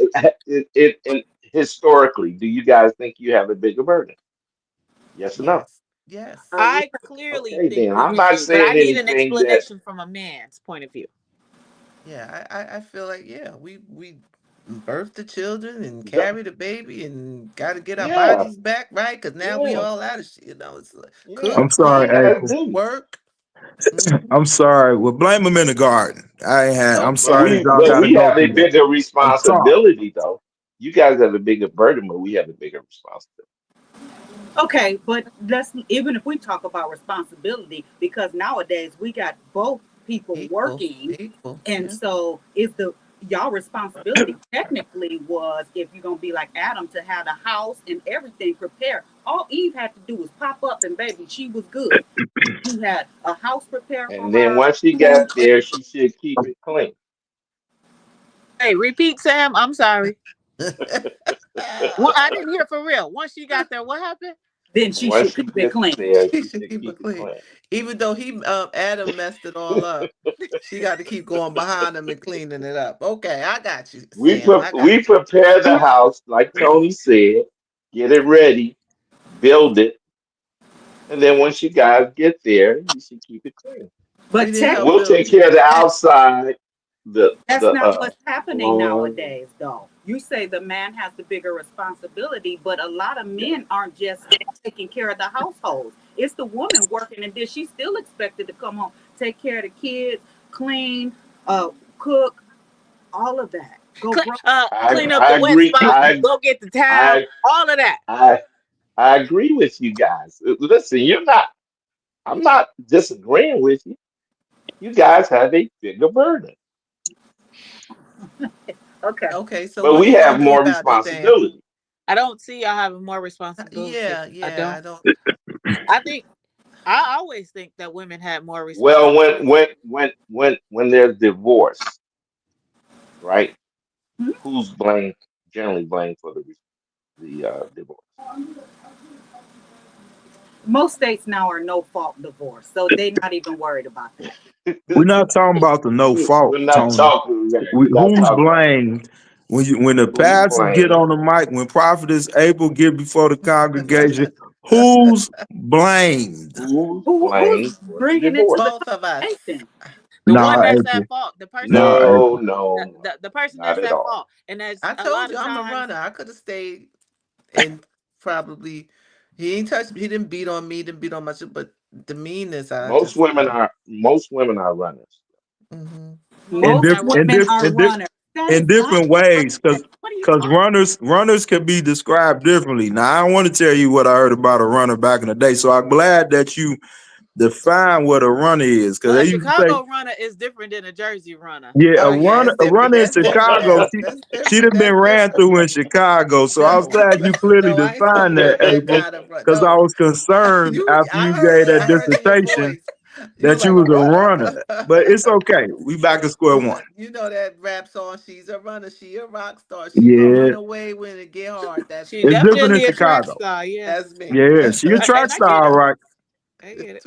and historically, do you guys think you have a bigger burden? Yes or no? Yes. Yes. Yeah. I clearly Okay, think then I'm women not do, but I saying need an anything that. explanation from a man's point of view. Yeah, I feel like yeah, we birth the children and The, carry the baby and got to get our yeah, bodies back right because now we yeah, all out of shit. You know, it's like yeah. I'm cook, sorry, You clean, guys April. do. work. I'm Hmm. sorry. Well, blame them in the garden. I ain't had. I'm Oh, But sorry that we y'all but got to we go have a through that. bigger I'm sorry. responsibility though. You guys have a bigger burden, but we have a bigger responsibility. Okay, but let's even if we talk about responsibility, because nowadays we got both people equal, working, equal. and Yeah. so is the y'all responsibility technically was if you're gonna be like Adam to have the house and everything prepared. All Eve had to do was pop up and baby, she was good. She had a house prepared for And then her, once she got food, there, she should keep it clean. Hey, repeat, Sam. I'm sorry. Well, I didn't hear for real. Once she got there, what happened? then she Once should she keep it gets clean. there, She she should should keep it keep it clean. clean. Even though he Adam messed it all up, she got to keep going behind him and cleaning it up. Okay, I got you, Sam. I got We prepare the house, like Tony said, get it ready, build it, and then once you guys get there, you should keep it clean. you. We But didn't tech And help we'll build take it. care of the outside, the that's the not what's happening lawn. nowadays, though. You say the man has the bigger responsibility, but a lot of Yeah. men aren't just taking care of the household. It's the woman working, and then she's still expected to come home, take care of the kids, clean, cook, all of that. Go grocery. Clean up I the wet agree. spot. Go get the towel. I All of that. I I agree with you guys. Listen, you're not. I'm not disagreeing with you. You guys have a bigger burden, Okay. Okay, so but what are we you gonna have do more about it, Sam? responsibility. I don't see y'all having more responsibility. Yeah, I yeah. don't. I don't. I think I always think that women had more Well, responsibility. when there's divorce, right? Hmm? Who's blamed? Generally blamed for the divorce. Most states now are no fault divorce, so they're not even worried about that. We're not talking about the no fault, We're not Tony. talking. Right, we're not Who's talking about blamed when the who's pastors get blamed. on the mic, when prophetess Abel get before the congregation? Who's blamed? Who's Who's blamed for the bringing it to divorce? the Both of us. conversation? The Nah, one that's April. at fault, the person Nah, that's at April. No, fault, no, no, the person not that's at at all. fault, and that's I a lot told you of I'm a times. runner. I could have stayed and probably he ain't touched me. He didn't beat on me, didn't beat on much, but the meanness I Most just women are runners. hmm In Most diff That what? in women diff are in diff runners. That in is not different ways, correct. What are you because talking? runners can be described differently. Now, I don't want to tell you what I heard about a runner back in the day. So I'm glad that you define what a runner is, because Well, they a used to say, Chicago runner is different than a Jersey runner. yeah, Oh yeah, it's a different. runner in That's different. Chicago, That's she'd different. have been That's ran different. through in Chicago. So I was No, glad you clearly no, I ain't spoke defined that, about that April, kind of run. because I No, was concerned after you gave that I heard in your dissertation voice. You were that you like a was a runner. But it's what? okay. We back to square one. You know that rap song, She's a Runner, she a rock star. She gonna Yeah, run away when it get hard. That's She it's me. different in definitely a track Chicago. star. Yeah, That's me. Yeah, she a track and I get star, it. right? I get it.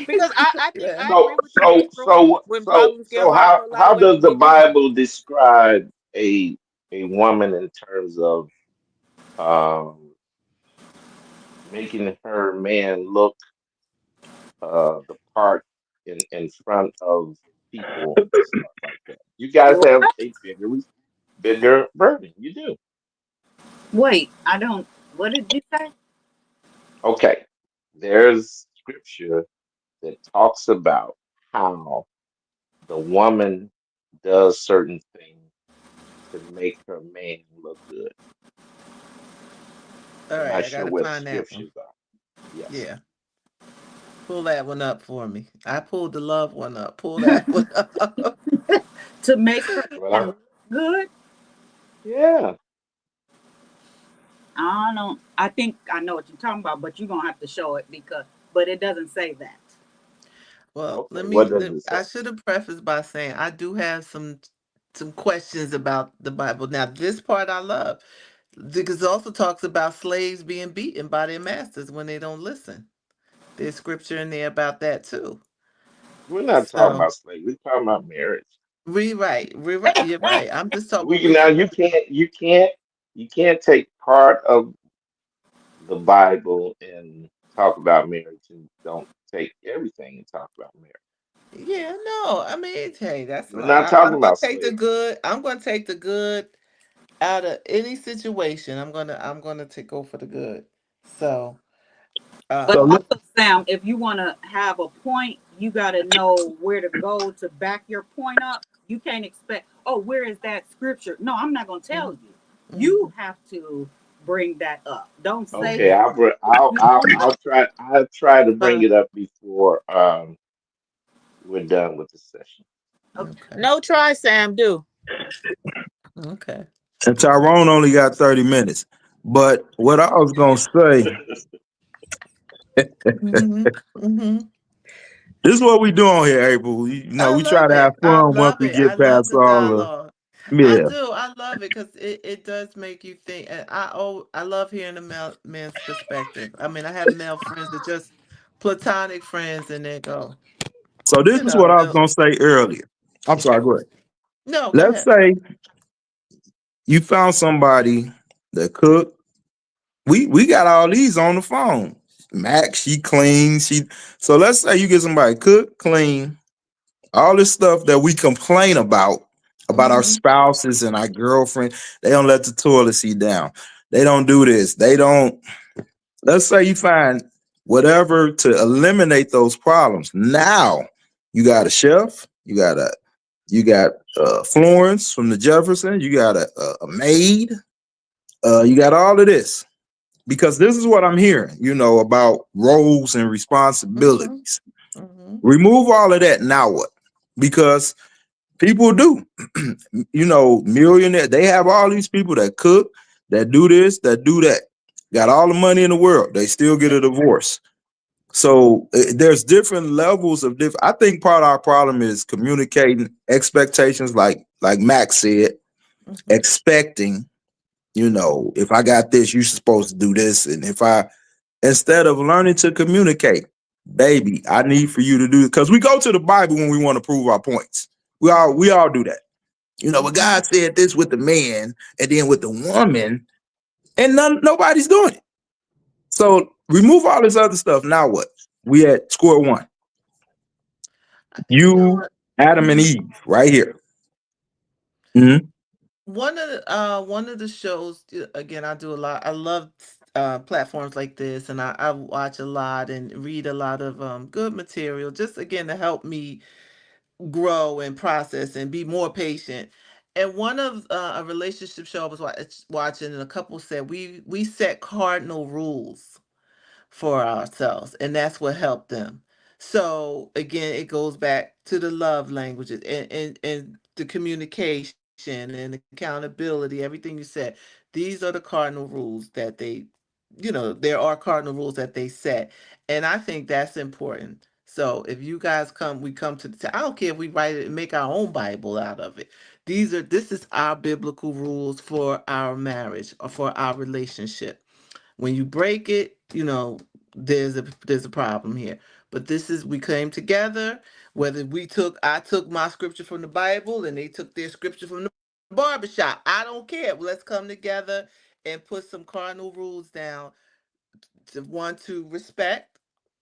Because I think Yeah. I agree So with you, so April. so When so problems get so hard how for a lot of how women, does the we do run. Bible describe a woman in terms of um making her man look the part in front of people and stuff like that? You guys What? have a bigger burden. You do. Wait, I don't. What did you say? Okay. There's scripture that talks about how the woman does certain things to make her man look good. All I'm right, not I sure gotta where the find that one. scriptures are. Yes. Yeah, pull that one up for me. I pulled the love one up. Pull that one up. To make her Well, man look good? yeah. I don't. I think I know what you're talking about, but you're gonna have to show it because. But it doesn't say that. Well, Okay. What does let it say? I should have prefaced by saying I do have some questions about the Bible. Now, this part I love because it also talks about slaves being beaten by their masters when they don't listen. There's scripture in there about that too. We're not talking So about slavery. We're talking about marriage. rewrite. You're right. I'm just talking We what can we now. should. You can't take part of the Bible and talk about marriage, and don't take everything and talk about marriage. Yeah, no. I mean, hey, that's We're like not talking I'm gonna about take the slavery. good. I'm gonna take the good out of any situation. I'm gonna take go for the good. So, But So um, look, also, Sam, if you want to have a point, you got to know where to go to back your point up. You can't expect, oh, where is that scripture? No, I'm not going to tell mhm, you. You mhm. have to bring that up. Don't say, Okay, Okay. I'll try. I'll try to bring Uh, it up before we're done with the session. okay, okay. No try, Sam. Do. Okay. and Tyrone only got 30 minutes. But what I was gonna say, Mhm. Mhm. this is what we do on here, April. You know, I we try love to have it. I fun once love we it. I get love past the all the dialogue. I yeah. do. I love it because it does make you think. And I love hearing the men's perspective. I mean, I have male friends that just platonic friends, and they go, So this is what I was they'll gonna say earlier. I'm sorry, go ahead. no, go Let's ahead. say you found somebody that cook. We got all these on the phone. Max, she clean. So let's say you get somebody cook, clean, all this stuff that we complain about our Mhm. spouses and our girlfriend. They don't let the toilet seat down. They don't do this. They don't. Let's say you find whatever to eliminate those problems. Now you got a chef. You got Florence from the Jefferson. You got a maid. You got all of this because this is what I'm hearing. About roles and Mhm. responsibilities. Mhm. Remove all of that. Now what? Because people do. Millionaire. They have all these people that cook, that do this, that do that. Got all the money in the world. They still get a divorce. So there's different levels of different. I think part of our problem is communicating expectations, like Max said, Mhm. expecting. If I got this, you're supposed to do this, and instead of learning to communicate, baby, I need for you to do it because we go to the Bible when we want to prove our points. We all do that. But Mhm. God said this with the man, and then with the woman, and nobody's doing it. So Remove all this other stuff. Now what? We at square one. You know You, what? Adam and Mhm. Eve, right here. Mhm. One of the shows again, I do a lot. I love platforms like this, and I watch a lot and read a lot of good material, just again to help me grow and process and be more patient. And one of a relationship show I was watching, and a couple said we set cardinal rules for ourselves, and that's what helped them. So again, it goes back to the love languages and the communication and accountability, everything you said. These are the cardinal rules that there are cardinal rules that they set, and I think that's important. So if you guys we come to I don't care if we write it and make our own Bible out of it. This is our biblical rules for our marriage or for our relationship. When you break it, there's a problem here. But we came together. Whether I took my scripture from the Bible and they took their scripture from the barbershop. I don't care. Let's come together and put some cardinal rules down to want to respect,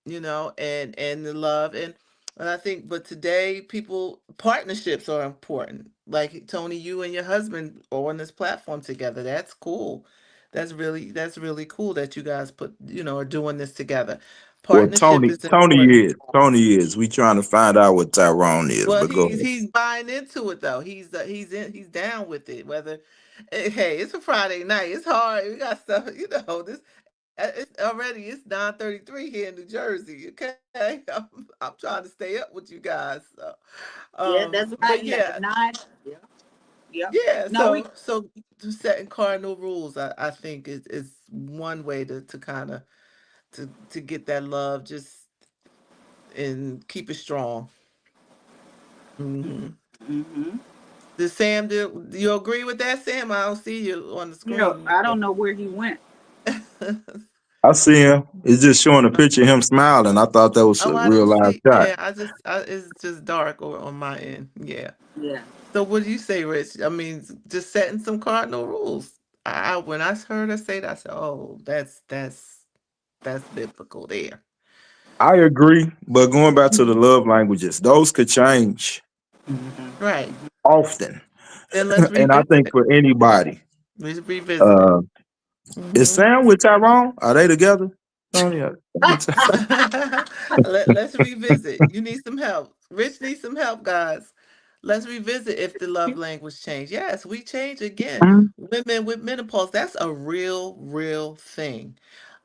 and the love and I think, but today partnerships are important. Like Tony, you and your husband are on this platform together. That's cool. That's really cool that you guys are doing this together. Well, Partnership is Tony important. is. Tony is. We trying to find out what Tyrone is, Well, but go he's ahead. he's buying into it though. He's down with it. Hey, it's a Friday night. It's hard. We got stuff. This it's 9:33 here in New Jersey. Okay, I'm trying to stay up with you guys. So, Yeah, that's but right. yeah, Nine. Yeah. Yep. yeah. No, we. So setting cardinal rules, I think is one way to kind of to get that love just and keep it strong. hmm Mm-hmm. Does Sam do you agree with that, Sam? I don't see you on the screen. I don't know where he went. I see him. It's just showing a picture of him smiling. I thought that was Oh, a I real don't live see. shot. Yeah, it's just dark on my end. Yeah. Yeah. So what do you say, Rich? I mean, just setting some cardinal rules. When I heard her say that, I said, "Oh, that's biblical there." I agree, but going back to the love languages, those could change Right. Mm-hmm. often. Then let's And I revisit think it. for anybody, Let's revisit it. uh, is hmm Sam with Tyrone? Are they together? Tony, Let's revisit. You need some help. Rich needs some help, guys. Let's revisit if the love language change. Yes, we change again. Mhm. Women with menopause, that's a real thing.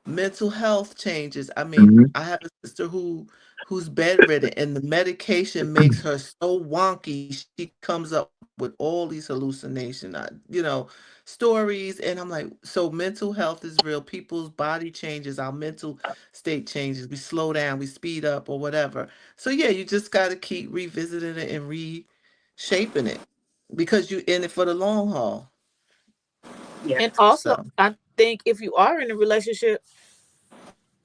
Mental health changes. I mean, Mhm. I have a sister who's bedridden and the medication makes her so wonky. She comes up with all these hallucination, stories. And I'm like, so mental health is real. People's body changes, our mental state changes. We slow down, we speed up or whatever. So yeah, you just got to keep revisiting it and reshaping it because you in it for the long haul. Yeah. And also, So I think if you are in a relationship,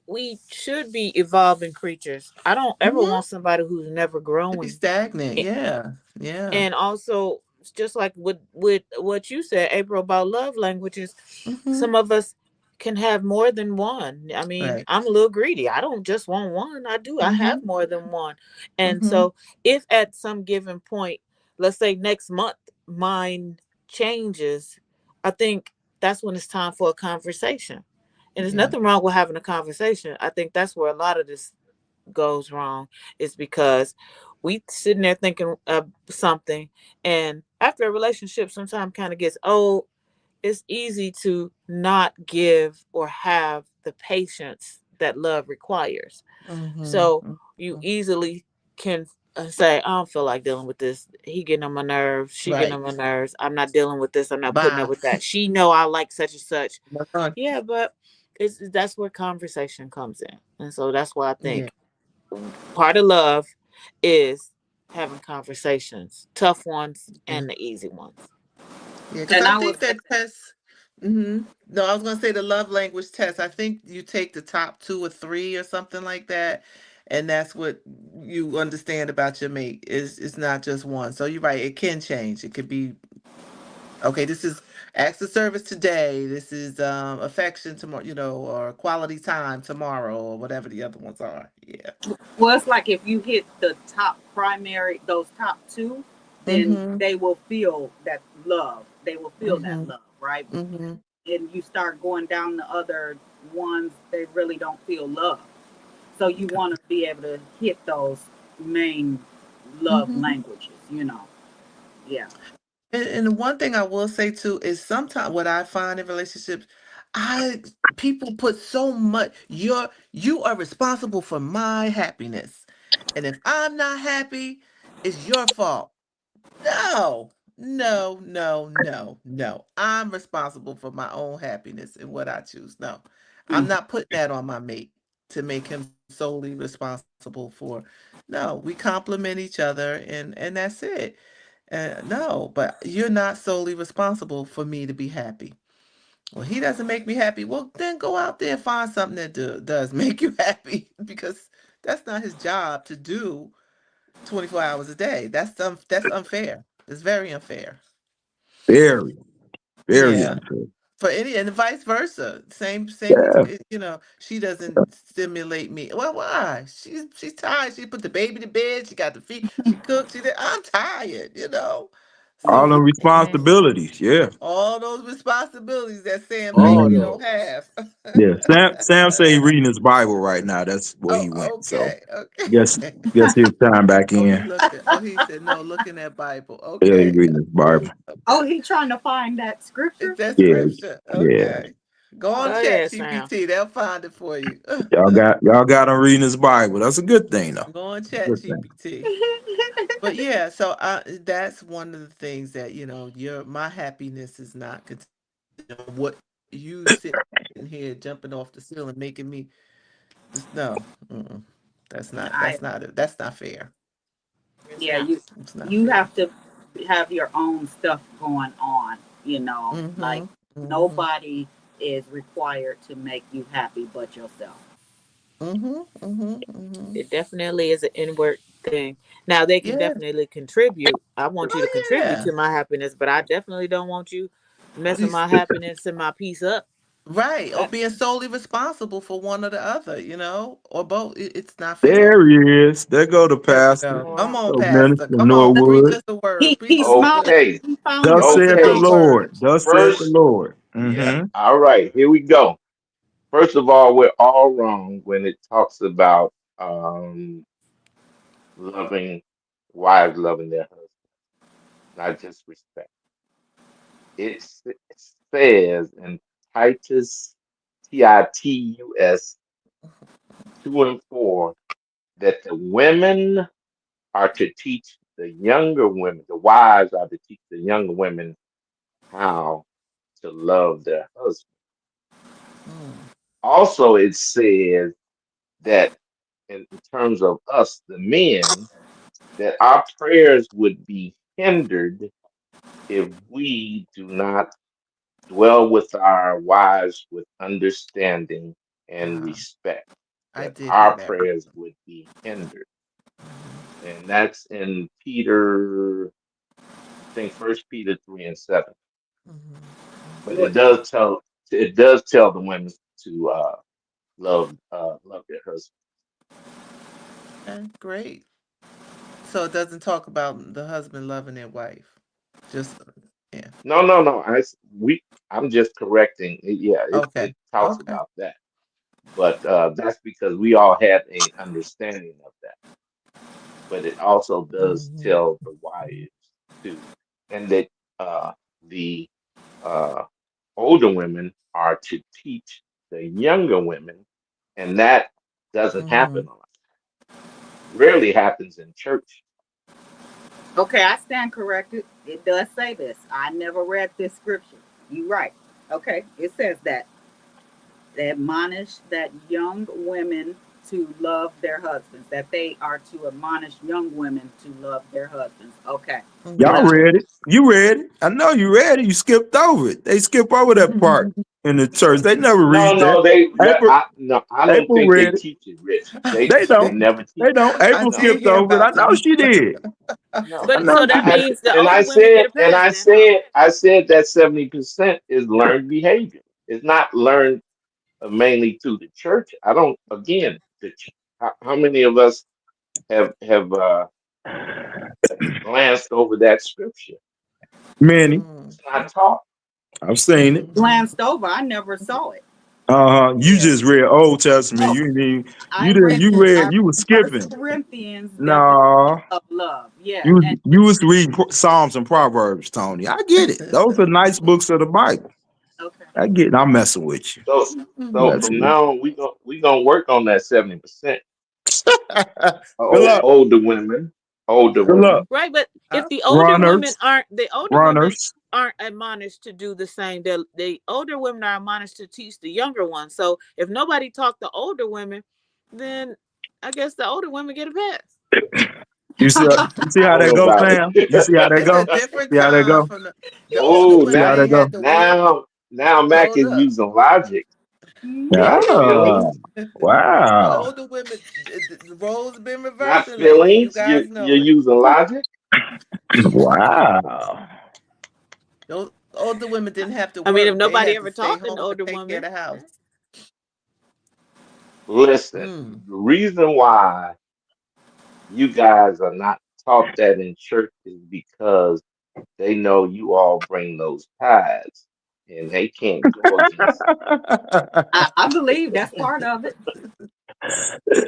we should be evolving creatures. I don't ever mhm, want somebody who's never to be growing. stagnant. A- Yeah. Yeah. And also, just like with what you said, April, about love languages, hmm some of us can have more than one. I mean, Right. I'm a little greedy. I don't just want one. I do. I have Mhm, more than one. And mhm, so, if at some given point, let's say next month, mine changes, I think that's when it's time for a conversation. And there's yeah, nothing wrong with having a conversation. I think that's where a lot of this goes wrong, is because we sitting there thinking of something, and after a relationship sometimes kind of gets old, it's easy to not give or have the patience that love requires. mhm, So you mhm. easily can say, I don't feel like dealing with this. He getting on my nerves. She getting on Right. my nerves. I'm not dealing with this. I'm not putting up Bye. with that. She know I like such and such. Uh, Yeah, but that's where conversation comes in. And so that's why I Yeah. think part of love is having conversations, tough ones Yeah. and the easy ones. Yeah. Because And I I was. think that test. No, I was gonna say the love language test. I think you take the top two or three or something like that, and that's what you understand about your mate. Is it's not just one. So you're right. It can change. It could be Okay, this is acts of service today. This is affection tomorrow, or quality time tomorrow, or whatever the other ones are. Yeah. Well, it's like if you hit the top primary, those top two, then Mm-hmm. they will feel that love. They will feel that Mm-hmm. love, right? Mm-hmm. And you start going down the other ones, they really don't feel love. So you want to be able to hit those main love Mm-hmm. languages. Yeah. And one thing I will say too is sometimes what I find in relationships, I people put so much you are responsible for my happiness. And if I'm not happy, it's your fault. No, no, no, no, no. I'm responsible for my own happiness and what I choose. No, I'm Mm. not putting that on my mate to make him solely responsible for. No, we complement each other and that's it. No, but you're not solely responsible for me to be happy. Well, he doesn't make me happy. Well, then go out there and find something that does make you happy because that's not his job to do 24 hours a day. That's unfair. It's very unfair. Very, very Yeah. unfair. For any and vice versa. Same with Yeah. she doesn't stimulate me. Well, why? She's tired. She put the baby to bed. She got the feet. She cooked. I'm tired. All So them Mhm. responsibilities. Yeah. all those responsibilities that Sam All think you Mhm. don't those. have. Yeah. Sam say he reading his Bible right now. That's where Oh, he went. So okay, okay. guess his time back Oh, he in. looked at. Oh, he said no. Look in that Bible. Yeah, he Okay, reading his Bible. Oh, okay. he trying to find that It's scripture. that Yeah. scripture. Yeah. Okay. Go on Oh, Go Chat ahead, Sam. GPT. They'll find it for you. Y'all got him reading his Bible. That's a good thing though. Go on That's a Chat good thing. GPT. But yeah, so that's one of the things that your my happiness is not what you sitting here jumping off the ceiling making me just no. Mm-mm. I That's not fair. It's yeah, not. It's not you fair. have to have your own stuff going on, like Mm-hmm. Mm-hmm. nobody is required to make you happy but yourself. Mm-hmm. Mm-hmm. Mm-hmm. It definitely is an inward thing. Now they can Yeah. definitely contribute. I want you to Oh contribute yeah. to my happiness, but I definitely don't want you messing These my happiness and my peace up. Right, or That being solely responsible for one or the other, or both. It's not fair. There he is. There go the There we pastor. go. Lord, Come on, So Pastor. Minister Come on, preach Norwood. us the word. He Preach he us the smiling. word. Okay, He found Thus it. Preach saith us the the okay. Lord. word. Thus saith the First, Lord. yeah. Mm-hmm. All right, here we go. First of all, we're all wrong when it talks about loving wives loving their husbands, not just respect. It says in Titus Titus 2:4 that the women are to teach the younger women, the wives are to teach the younger women how to love their husband. Mm, Also, it says that in terms of us, the men, that our prayers would be hindered if we do not dwell with our wives with understanding and uh, respect, I that did hear our that. prayers would be hindered. Hmm. And that's in Peter, I think First Peter 3:7. Hmm. But Hmm. What? it does tell the women to love their husband. Okay, great. So it doesn't talk about the husband loving their wife. Just yeah. No. I'm just correcting. Yeah, it Okay. talks Okay. about that. But that's because we all had a understanding of that. But it also does Hmm. tell the wives too, and that the uh, older women are to teach the younger women, and that doesn't happen Hmm. a lot. Rarely happens in church. Okay, I stand corrected. It does say this. I never read this scripture. You right. Okay, it says that they admonish that young women to love their husbands, that they are to admonish young women to love their husbands. Okay. Y'all Good. read it. You read it. I know you read it. You skipped over it. They skip over that part in the church. They never No, read that. no, they. April, No, I don't April think they read it. teach it, Rich. They They don't. never They teach it. don't. I April did skipped hear over it. I about know them. she did. No, I But know so she that did. means the and older I women get said, a pass then, huh? I said that 70% is learned behavior. It's not learned mainly through the church. I don't. Again, how many of us have glanced over that scripture? Many. It's not taught. I've seen it. Glanced over. I never saw it. You Yeah. just read Old Testament. Oh, You didn't even, I you didn't read you read I you read was First skipping. Corinthians definition No. of love. Yeah. You And you was reading Psalms and Proverbs, Tony. I get it. Those are nice books of the Bible. okay. I get it. I'm messing with you. So I'm so messing from with now on, we gonna work on that 70%. you. Good luck. Older women, older Good luck. women. Right, but if the Runners. older women Runners. aren't admonished to do the same, the older women are admonished to teach the younger ones. So if nobody taught the older women, then I guess the older women get a pass. You see I how don't that know go, about Sam? You see how that It's a go? different See how that time go? from the older Oh, See women how that ain't had go? to whip. now Mac Hold is up. using logic. Mhm. Not Ah, feelings. The wow. older women, the roles been Not reversing lately. You feelings. guys You're know it. using logic. Wow. Those older women didn't have to I mean, if work; they nobody had to ever stay taught an home and older take care of woman, the house. Listen, Mm. the reason why you guys are not taught that in church is because they know you all bring those ties and they can't go against it. I believe that's part of it.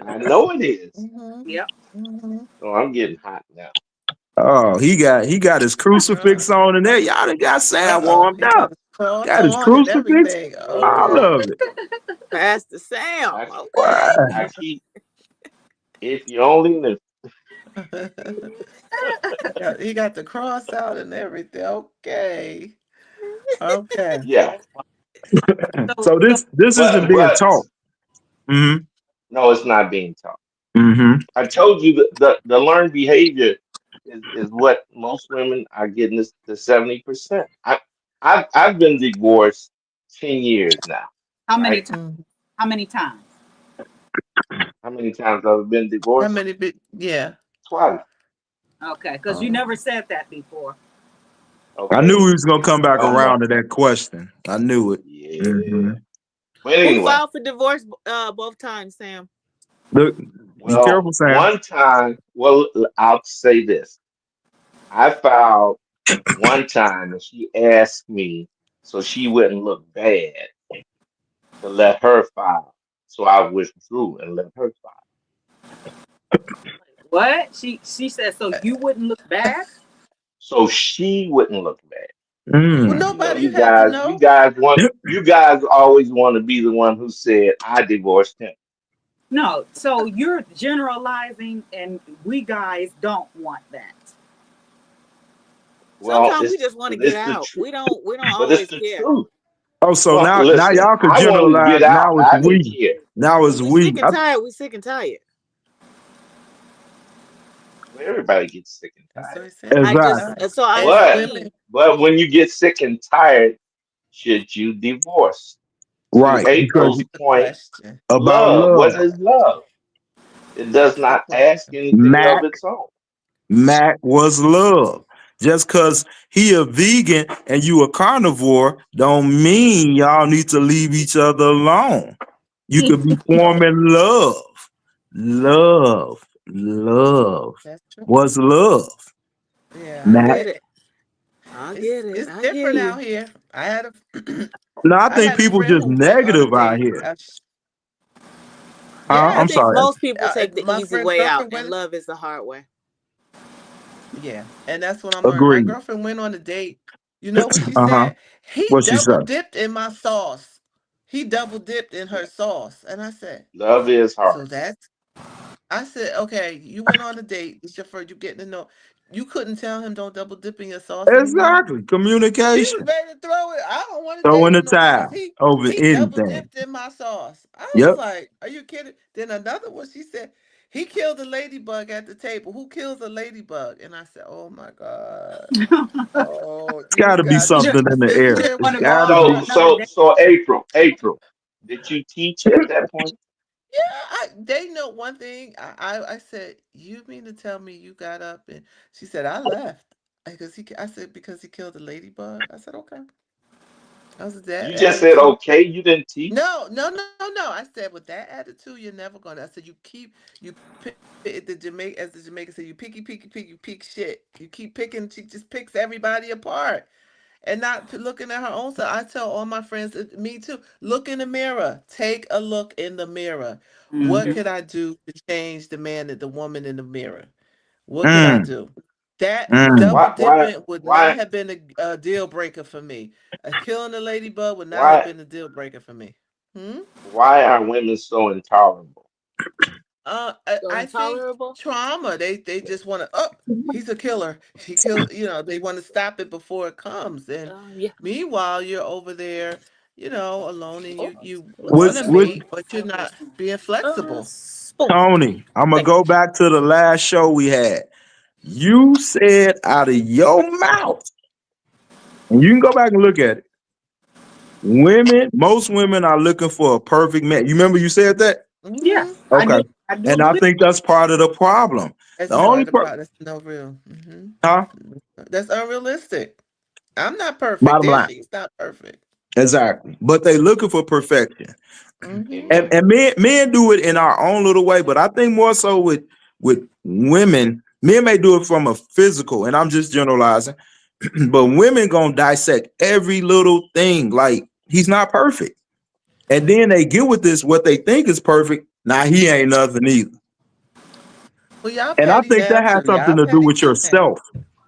I know it is. Mm-hmm. Yep. Mm-hmm. So I'm getting hot now. Oh, he got his crucifix on in there. Y'all done got Sam Uh-oh. warmed He got up. a cross Got his on and crucifix. everything. All Okay. Uh-huh. of it. Pastor Sam, I, okay. Wow. I keep, if you only knew. Yeah, he got the cross out and everything. Okay. Okay. Yeah, So So this isn't being but taught. Mm-hmm. no, it's not being taught. Mm-hmm. I told you that the learned behavior is what most women are getting this the 70%. I've been divorced 10 years now, how many right? times? Mm. How many times? How many times I've been How divorced? many bit? Yeah. Twice. Okay, because you never said that before. I knew Okay. he was gonna come back Well, around to that question. I knew it. yeah. Mm-hmm. But Who anyway, filed for divorce both times, Sam? Look, be well, careful, Sam. one time, well, I'll say this. I filed one time and she asked me so she wouldn't look bad to let her file. So I withdrew and let her file. What? She said so you wouldn't look bad? So she wouldn't look bad. Well, Mm. You know, nobody had to know. you guys always want to be the one who said I divorced him. No. So you're generalizing, and we guys don't want that. Well, Sometimes we just want to but get it's the out. truth. We don't But it's always the care. truth. Oh, so Well, now listen, y'all could I wanted to generalize. get out. Now it's I didn't we. care. Now it's When we we. sick and tired, we sick and tired. Well, everybody gets sick and That's what tired. he said. I Sick and just Exactly. tired. so I And But women. mean, when you get sick and tired, should you divorce? To Right. Because April's That's the point, question. about love. What love, is love? It does That's the not ask question. anything of Mac its own. Mac was love. Just cause he a vegan and you a carnivore, don't mean y'all need to leave each other alone. You could be forming love. Love. Love That's true. was love. Yeah, I I Mac. get get it. it. I It's get it. it's I hear different out you. here. I had a No, I I think had a people friend just who went on a negative out date. here. I I'm Yes, think sorry. most people take the my easy friend way out, girlfriend and went. love is the hard way. Yeah, and that's what I'm learning. My Agreed. girlfriend went on a date. You know what she Uh-huh. said? He What she double said? dipped in my sauce. He double dipped in her sauce, and I said, Love is hard. so that's. I said, okay, you went on a date. It's your first. You getting to know. You couldn't tell him don't double dip in your sauce anymore. Exactly. She was Communication. ready to throw it. I don't want to Throw date in the him no more because towel over he double anything. dipped in my sauce. I was Yep. like, are you kidding? Then another one, she said, he killed a ladybug at the table. Who kills a ladybug? And I said, oh my God. Oh, It's got you to be got You to something don't, in the sit you air. don't there It's want with to your go got on to to be. another day. So April, did you teach at that point? Yeah, they know one thing. I said, you mean to tell me you got up and she said, I left. I said, because he killed a ladybug. I said, okay. I was that You just said attitude. okay. You didn't teach. No, no, no, no. I said, with that attitude, you're never gonna. I said, you pick the Jamaica, as the Jamaican said, you pick, you pick shit. You keep picking. She just picks everybody apart and not looking at her own self. I tell all my friends, me too. Look in the mirror. Take a look in the mirror. What Mhm. could I do to change the man, the woman in the mirror? What could I Mm, do? That mm. double Why dipping would not why have been a deal breaker for me. Killing a ladybug would not have why been a deal breaker for me. Hmm? why are women so intolerable? So I think intolerable. trauma. They just want to. Oh, he's a killer. He killed. They want to stop it before it comes. And Yeah. meanwhile, you're over there, alone, and Oh, you want Which, to excuse which, me. mate, but you're not being flexible. Spoon. Tony, I'm gonna Thank you. go back to the last show we had. You said out of your mouth, and you can go back and look at it. Most women are looking for a perfect man. You remember you said that? Hmm. Yes, I Okay. do. I do And I believe. think that's part of the problem. That's The part only of the problem. That's no real. huh? That's unrealistic. I'm not perfect. Bottom There, line. she's not perfect. Exactly. But they looking for perfection. Hmm. And Amen. men do it in our own little way, but I think more so with women, men may do it from a physical, and I'm just generalizing, but women gonna dissect every little thing. Like he's not perfect. And then they get with this what they think is perfect. Now he ain't nothing either. Well, y'all And I petty think now that has too. something Y'all to do petty with too now. yourself.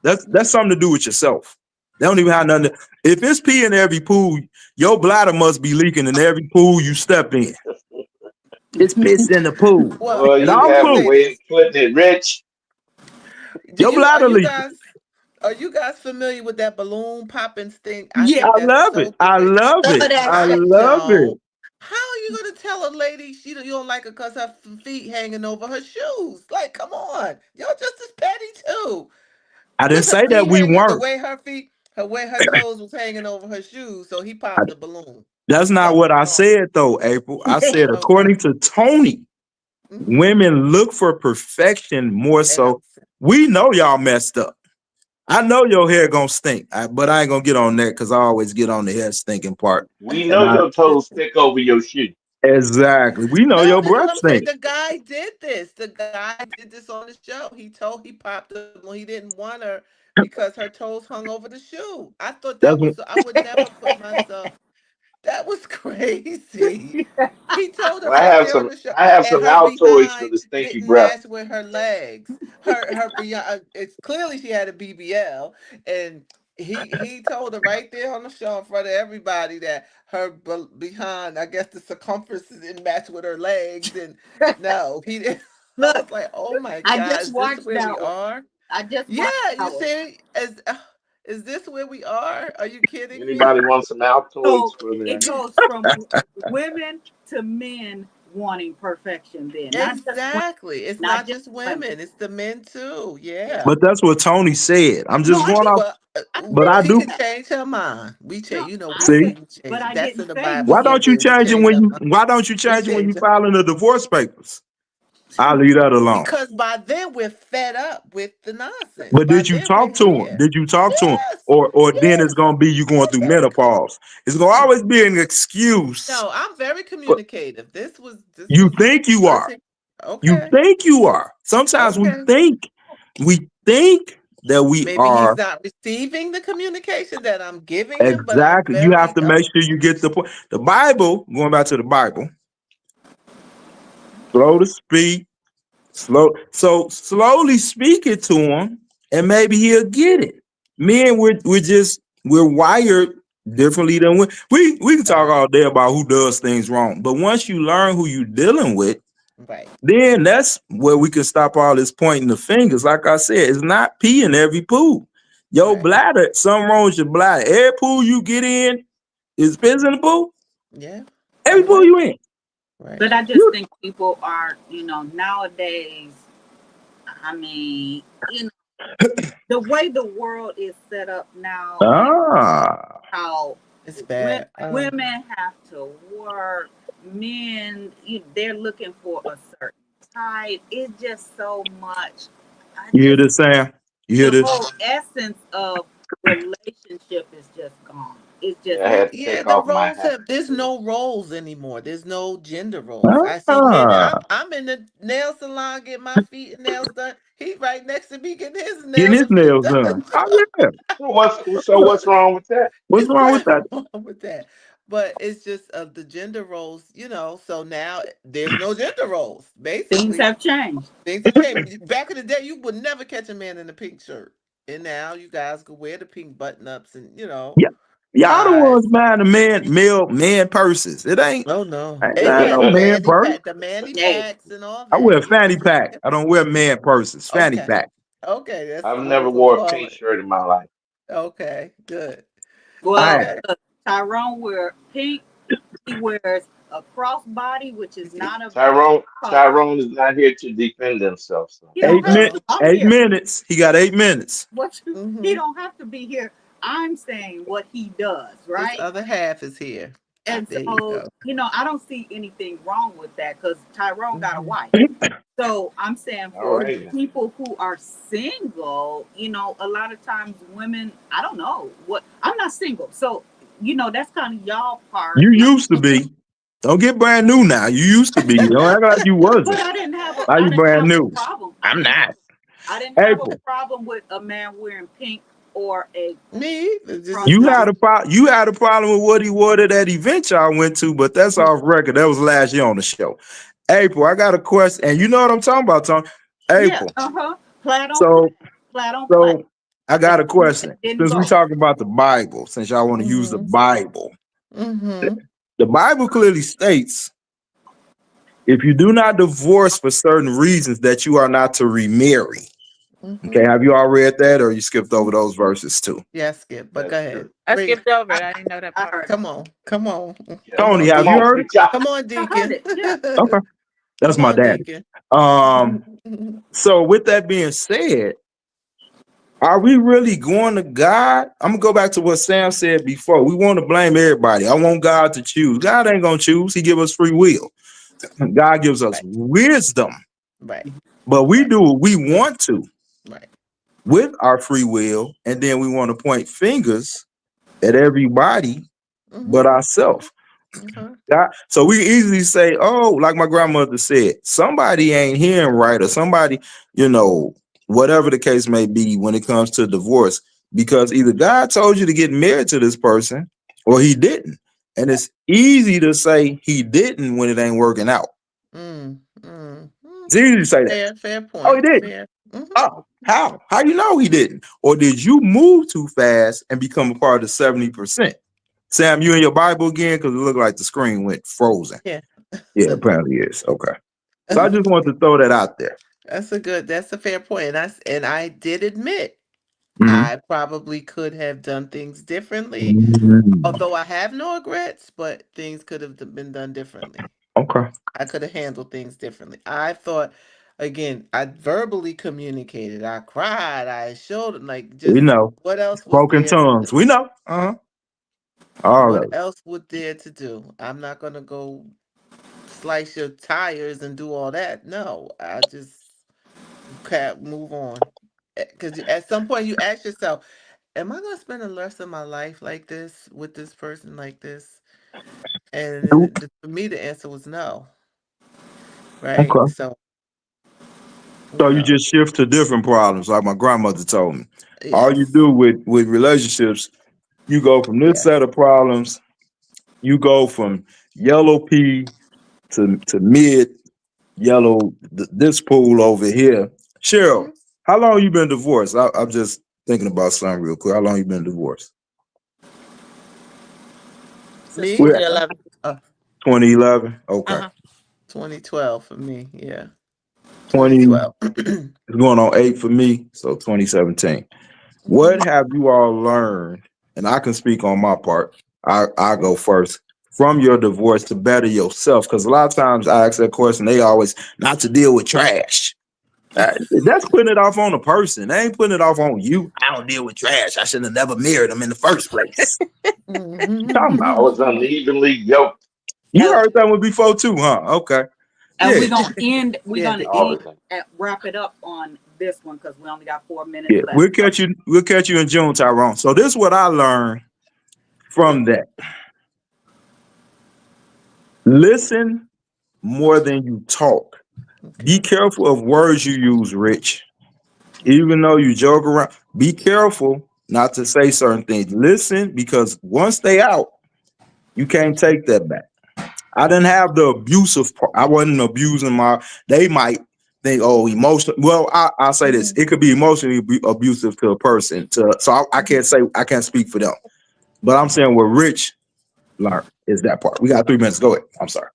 That's something to do with yourself. They don't even have nothing. If it's pee in every pool, your bladder must be leaking in every pool you step in. It's piss in the pool. Well, Boy, And you all let me have a say pool. way of this. putting it, Rich. Do Your you are bladder you leaking. guys are you guys familiar with that balloon popping thing? I Yeah. think I that's love it. so I great. love Love it. that I I shit. love it. don't. How are you gonna tell a lady you don't like her because her feet hanging over her shoes? Like, come on, y'all just as petty too. I didn't With her say that feet we hanging, the weren't. way her toes was hanging over her shoes, so he popped the balloon. That's not what Something's I wrong. said though, April. I said Okay. according to Tony, Hmm. women look for perfection more And so. We know y'all messed up. I know your hair gonna stink, but I ain't gonna get on that because I always get on the hair stinking part. We And know I your toes stick over your shoe. exactly, we know No, your this is breath what I'm saying. stink. The guy did this. The guy did this on the show. He popped her when he didn't want her because her toes hung over the shoe. I thought That's that what, was, I would never put myself, that was crazy. He told her Well, right there on the show, I have and some her Altoids for behind the stinky didn't breath. match with her legs. Her behind, it's clearly she had a BBL, and he told her right there on the show in front of everybody that her behind, I guess the circumference didn't match with her legs, and no, he didn't. I Look, was like, oh my I God, just is this watched where we that one. are? I just Yeah, watched you that one. see, is this where we are? Are you kidding me? Anybody want some Altoids So for it them? goes from women to men wanting perfection. Then Exactly. It's not not just just women. women, it's the men too. Yeah. Yeah. but that's what Tony said. I'm No, just I going didn't. off, Well, I but didn't I she say do can that. change her mind. No, We I see. say didn't. we But change I it. That's didn't in the say Bible. Why We men. don't you say we change it change when our you? mind. Why don't you We change it when you change it. filing the divorce papers? I'll leave that alone. Because by then we're fed up with the nonsense. But By did you then we're talk to him? here. Did you talk to him? Yes. Or then it's Yes. gonna be you going through Yes. menopause. It's gonna always be an excuse. No, I'm very But communicative. This you was think you are. 13. You Okay. think you are. Sometimes Okay. we think that we Maybe he's are not receiving the communication that I'm giving him, but I'm exactly. You have very to make sure you get the point. The Bible, going back to the Bible, slow to speak, slow. So slowly speak it to him, and maybe he'll get it. Men, we're wired differently than we can talk all day about who does things wrong, but once you learn who you're dealing with, right. then that's where we can stop all this pointing the fingers. Like I said, it's not pee in every pool. Your Right. bladder, something wrong with your bladder. Every pool you get in is piss in the pool. Yeah. Every You're pool right. you in. Right. But I just think people are, nowadays, I mean, the way the world is set up now, Ah, how It's bad. women have to work, men, they're looking for a certain type. It's just so much. I you hear just this, Sam? You hear The this? whole essence of relationship is just gone. It's just Yeah, I had to Yeah, take the off my roles hat. have. There's To no roles anymore. There's no gender roles. I see men. Ah, I'm in the nail salon getting my feet and nails done. He's right next to me getting his getting nails his and feet nails done. done. Oh yeah. what's wrong with that? What's It's wrong with nothing that? wrong with that. But it's just the gender roles, so now there's no gender roles. things Basically, have changed. things have changed. Back in the day, you would never catch a man in a pink shirt. And now you guys can wear the pink button ups and, Yeah, y'all the ties. ones buying the man purses. It ain't. Oh no. I ain't And buying yeah, no the man manly purse. pack, the manly Hey, packs and all I that. wear Yeah. fanny pack. I don't wear man purses. Fanny Okay. pack. Okay, that's I've what never we're gonna wore a call pink it. shirt in my life. Okay, good. I well, Okay. Tyrone wears pink. He wears a crossbody, which is not a Tyrone color. Tyrone is not here to defend himself. So He don't eight have. min No. I'm 8 minutes. He got 8 minutes. he Mm-hmm. don't have to be here. I'm saying what he does, His right? other half is here. And There you so, go. I don't see anything wrong with that because Tyrone got a Mm-hmm. wife. So I'm saying all for right then. people who are single, a lot of times women, I don't know what, I'm not single. So, that's kind of y'all part. You Like, used to be. Don't get brand new now. You used to be. Don't act like you but wasn't. I Now you didn't brand have a new. problem. I'm not. I didn't have a April. problem with a man wearing pink or a Me either. This is You this crossbody. had is a you had a problem with what he wore to that event y'all went to, but that's off record. That was last year on the show. April, I got a question, and you know what I'm talking about, Tom. Yeah, April. Plaid on plaid, So plaid on plaid. so I got a question. Didn't Since we go. talking about the Bible, since y'all want to use the mm-hmm. Bible, Mm-hmm. the Bible clearly states if you do not divorce for certain reasons that you are not to remarry. Okay, Mm-hmm. have you all read that, or you skipped over those verses too? Yeah, Skip, but go That's ahead. true. I Read. skipped over I, it. I didn't know that I part. heard it. Come on. Come on. Yeah. Come Tony, on, have Come you Deacon. on, heard it? preach out. Come on, I heard Deacon. it. Yeah. Okay, that's Come my on, daddy. Deacon. So with that being said, are we really going to God? I'm gonna go back to what Sam said before. We want to blame everybody. I want God to choose. God ain't gonna choose. He give us free will. God gives us Right. wisdom, Right. but we Right. do what we want to Right. with our free will, and then we want to point fingers at everybody but Mm-hmm. ourselves. Mm-hmm. God, so we easily say, oh, like my grandmother said, somebody ain't hearing right, or somebody, you know, whatever the case may be when it comes to divorce, because either God told you to get married to this person or he didn't. And it's easy to say he didn't when it ain't working out. Mm, mm, mm. It's easy to say that. Fair Oh, he point. didn't. Fair. Mm-hmm. Oh, how? How you know he didn't? Or did you move too fast and become a part of the 70%? Sam, you in your Bible again? Because it looked like the screen went frozen. Yeah. Yeah, apparently it is. Okay. So I just wanted to throw that out there. That's a fair point. And I did admit Mhm. I probably could have done things differently, Mhm. although I have no regrets, but things could have been done differently. Okay. I could have handled things differently. I thought, again, I verbally communicated. I cried. I showed, like, We just know. what else was Spoken there to do? tongues. We know. Uh-huh. All What of it. else would there to do? I'm not gonna go slice your tires and do all that. No, I just can't move on. Because at some point you ask yourself, am I gonna spend the rest of my life like this with this person like this? And for me, the answer was no. Right? Okay. So, So you no. just shift to different problems, like my grandmother told me. All you Yes. do with relationships, you go from this Yes. set of problems, you go from yellow pea to mid yellow, this pool over here. Cheryl, Mhm. how long you been divorced? I'm just thinking about something real quick. How long you been divorced? Since Me? We're 2011. 2011. Okay. 2012 for me. Yeah. 20, 2012. it's going on 8 for me, so 2017. What Mhm. have you all learned? And I can speak on my part. I go first. from your divorce to better yourself? Because a lot of times I ask that question, they always not to deal with trash. That's putting it off on the person. They ain't putting it off on you. I don't deal with trash. I should have never married them in the first place. Talking I about. was unevenly yoked. You And, heard that one before too, huh? Okay. and Yeah. we're Yeah, gonna the end E. Always. and wrap it up on this one because we only got 4 minutes Yeah. left. So, We'll catch you in June, Tyrone. So this is what I learned from that. Listen more than you talk. Be Okay. careful of words you use, Rich. Even though you joke around, be careful not to say certain things. Listen, because once they out, you can't take that back. I didn't have the abusive part. I wasn't abusing my. They might think, oh, emotional. Well, I'll say this: it could be emotionally abusive to a person. I can't say I can't speak for them. But I'm saying what Rich learned is that part. We got 3 minutes. Go ahead. I'm sorry.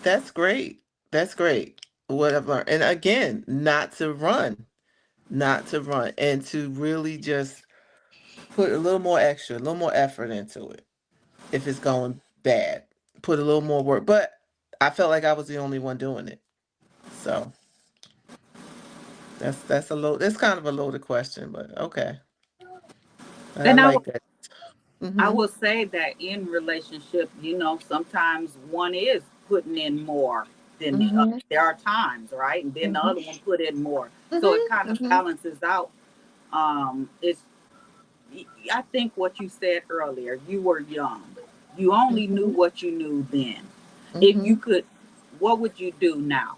That's great. That's great. What I've learned. And again, not to run, not to run, and to really just put a little more extra, a little more effort into it. If it's going bad, put a little more work. But I felt like I was the only one doing it. So that's a load. That's kind of a loaded question, but okay. But I and like that. I Mm-hmm. will say that in relationship, sometimes one is putting in more than the other. Mm-hmm. There are times, right? And then the Mm-hmm. other one put in more. So it kind Mm-hmm. of Mm-hmm. balances out. It's I think what you said earlier, you were young. You only knew Mm-hmm. what you knew then. If Mm-hmm. you could, what would you do now?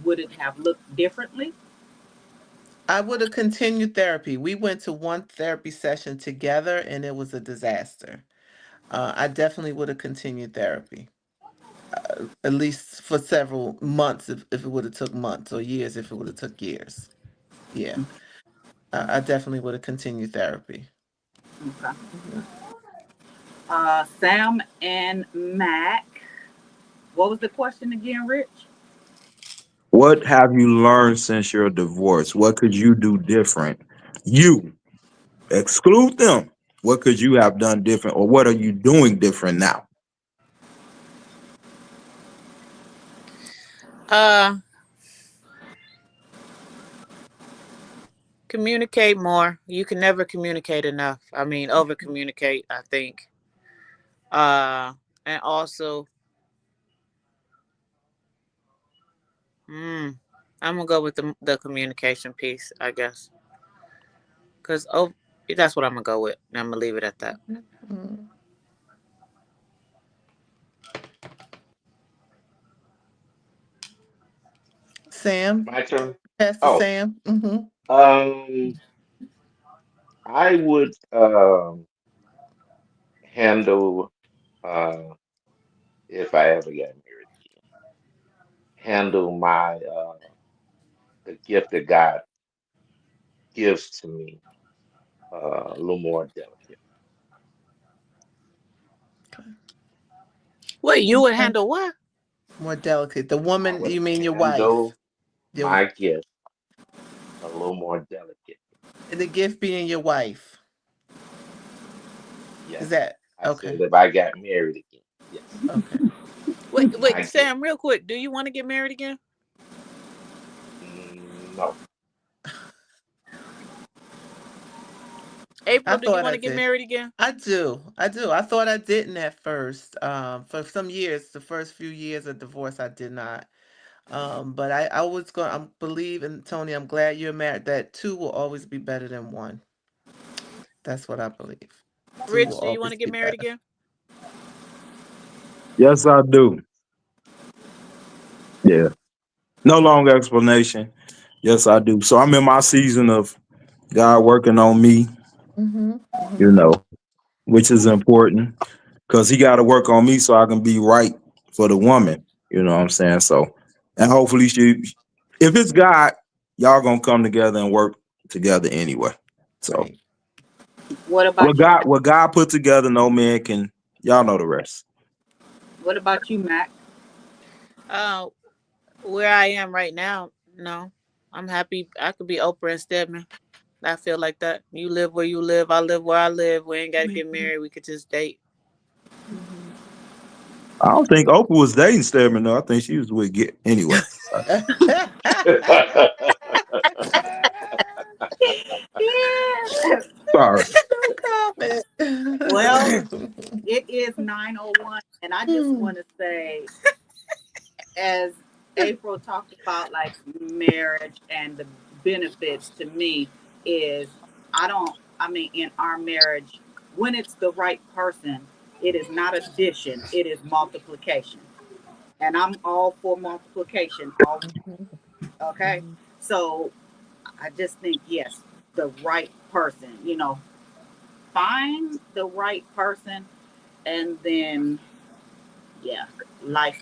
Would it have looked differently? I would have continued therapy. We went to one therapy session together and it was a disaster. I definitely would have continued therapy, at least for several months if it would have took months, or years if it would have took years. Yeah, I definitely would have continued therapy. Okay. Mhm. Sam and Mac. What was the question again, Rich? What have you learned since your divorce? What could you do different? You exclude them. What could you have done different, or what are you doing different now? Uh, Communicate more. You can never communicate enough. I mean, over communicate, I think. Uh, and also, mm, I'm gonna go with the communication piece, I guess, because that's what I'm gonna go with. And I'm gonna leave it at that. Mhm. Sam, My turn. Pastor Oh, Sam. Mm-hmm. um, I would handle if I ever got married again, handle my the gift that God gives to me a little more delicate. Wait, you would Okay. handle what? More delicate. The I woman, would you mean your wife? handle Your my gift a little more delicate. the gift being your wife. Is Yes. that I okay? said if I got married again. Yes. Okay. Wait, My gift. Sam, real quick. Do you want to get married again? No. I April, do you thought want I to get did. married again? I do. I do. I thought I didn't at first. For some years, the first few years of divorce, I did not. But I was going. I believe, and Tony, I'm glad you're married. That two will always be better than one. That's what I believe. Two will Rich, do you want always to get be married better. again? Yes, I do. Yeah. No long explanation. Yes, I do. So I'm in my season of God working on me, Mm-hmm. you Mm-hmm. know, which is important because He got to work on me so I can be right for the woman. You know what I'm saying? So, and hopefully, if it's God, y'all gonna come together and work together anyway. So, Right. What about you, Mac? What God put together, no man can. Y'all know the rest. What about you, Mac? Uh, where I am right now, no. I'm happy. I could be Oprah and Stedman. I feel like that. You live where you live. I live where I live. We ain't got to get married. We could just date. Mhm. I don't think Oprah was dating Stedman. No, I think she was with Get anyway. Yeah. Sorry. No comment. Well, it is 9:01, and I just Hmm. want to say, as April talked about, like marriage and the benefits to me is I mean, in our marriage, when it's the right person, it is not addition, it is multiplication. And I'm all for multiplication, all okay. Mhm. So I just think, yes, the right person, find the right person, and then, yeah, life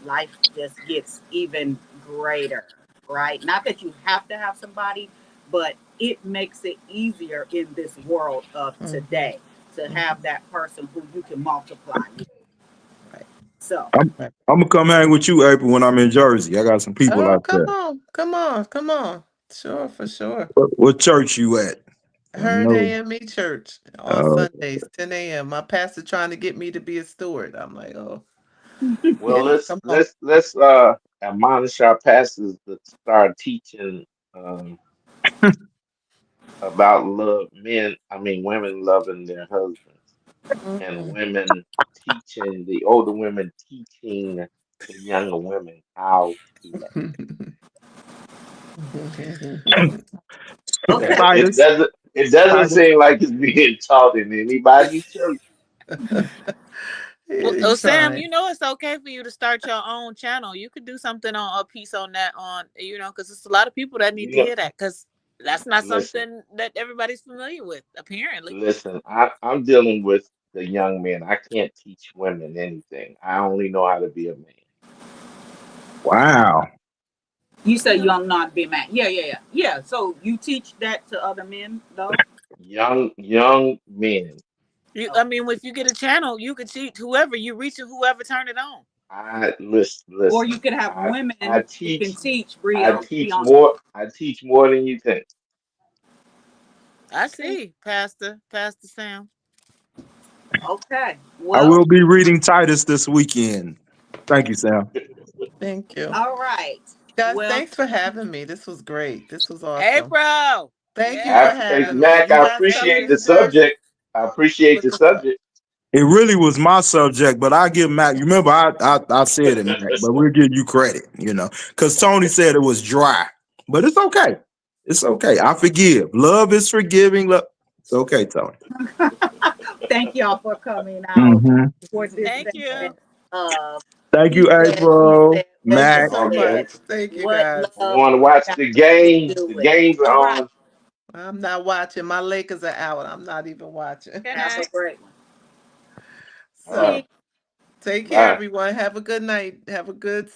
life just gets even greater, right? Not that you have to have somebody, but it makes it easier in this world of Mhm. today to have Mhm. that person who you can multiply with. Right. So, I'm Right. I'm gonna come hang with you, April, when I'm in Jersey. I got some people Oh, out come there. on, come on, come on. Sure, for sure. What church you at? I Heard know. AME Church on Uh, Sundays, 10 a.m. My pastor trying to get me to be a steward. I'm like, oh, Well, yeah, let's come on. let's let's admonish our pastors to start teaching about love, women loving their husbands, and Mhm. women teaching the older women teaching the younger women how to love. okay. It Titus, doesn't Titus. seem like it's being taught in anybody's church. Well, Yeah, Sam, trying. you know it's okay for you to start your own channel. You could do something on a piece on that because it's a lot of people that need You to know, hear that because that's not listen, something that everybody's familiar with, apparently. listen. I'm dealing with the young men. I can't teach women anything. I only know how to be a man. Wow. You say you'll not be mad. Yeah, yeah, yeah. Yeah. So you teach that to other men, though? Young men. Oh, If you get a channel, you could teach whoever you reaching, whoever turn it on. I listen, or listen. you could have I women who can teach. teach I be teach on. more. I teach more than you think. I Okay. see, Pastor Sam. Okay. I Well, will be reading Titus this weekend. Thank you, Sam. Thank you. all right. Guys, Well, thanks for having me. This was great. This was awesome. April. Thank you for Yes, Hey, having me. Mac, You I guys thank come to appreciate you. the New Jersey? subject. I appreciate the Look us up. subject. It really was my subject, but I give Mac. You remember I said it, Mac, but we'll give you credit, because Tony said it was dry, but it's okay. It's okay. I forgive. Love is forgiving. Love. It's okay, Tony. thank y'all for coming out Hmm. for this Thank you. segment of Thank he you, said, we April, said, when Thank you you Mac. so Okay. said, much. Thank you, what guys. I'm love going to watch got the to game. do The with it. games All are right. on. I'm not watching. My Lakers are out. I'm not even watching. Good Have a night. great one. All right. So take care, Bye. everyone. Have a good night. Have a good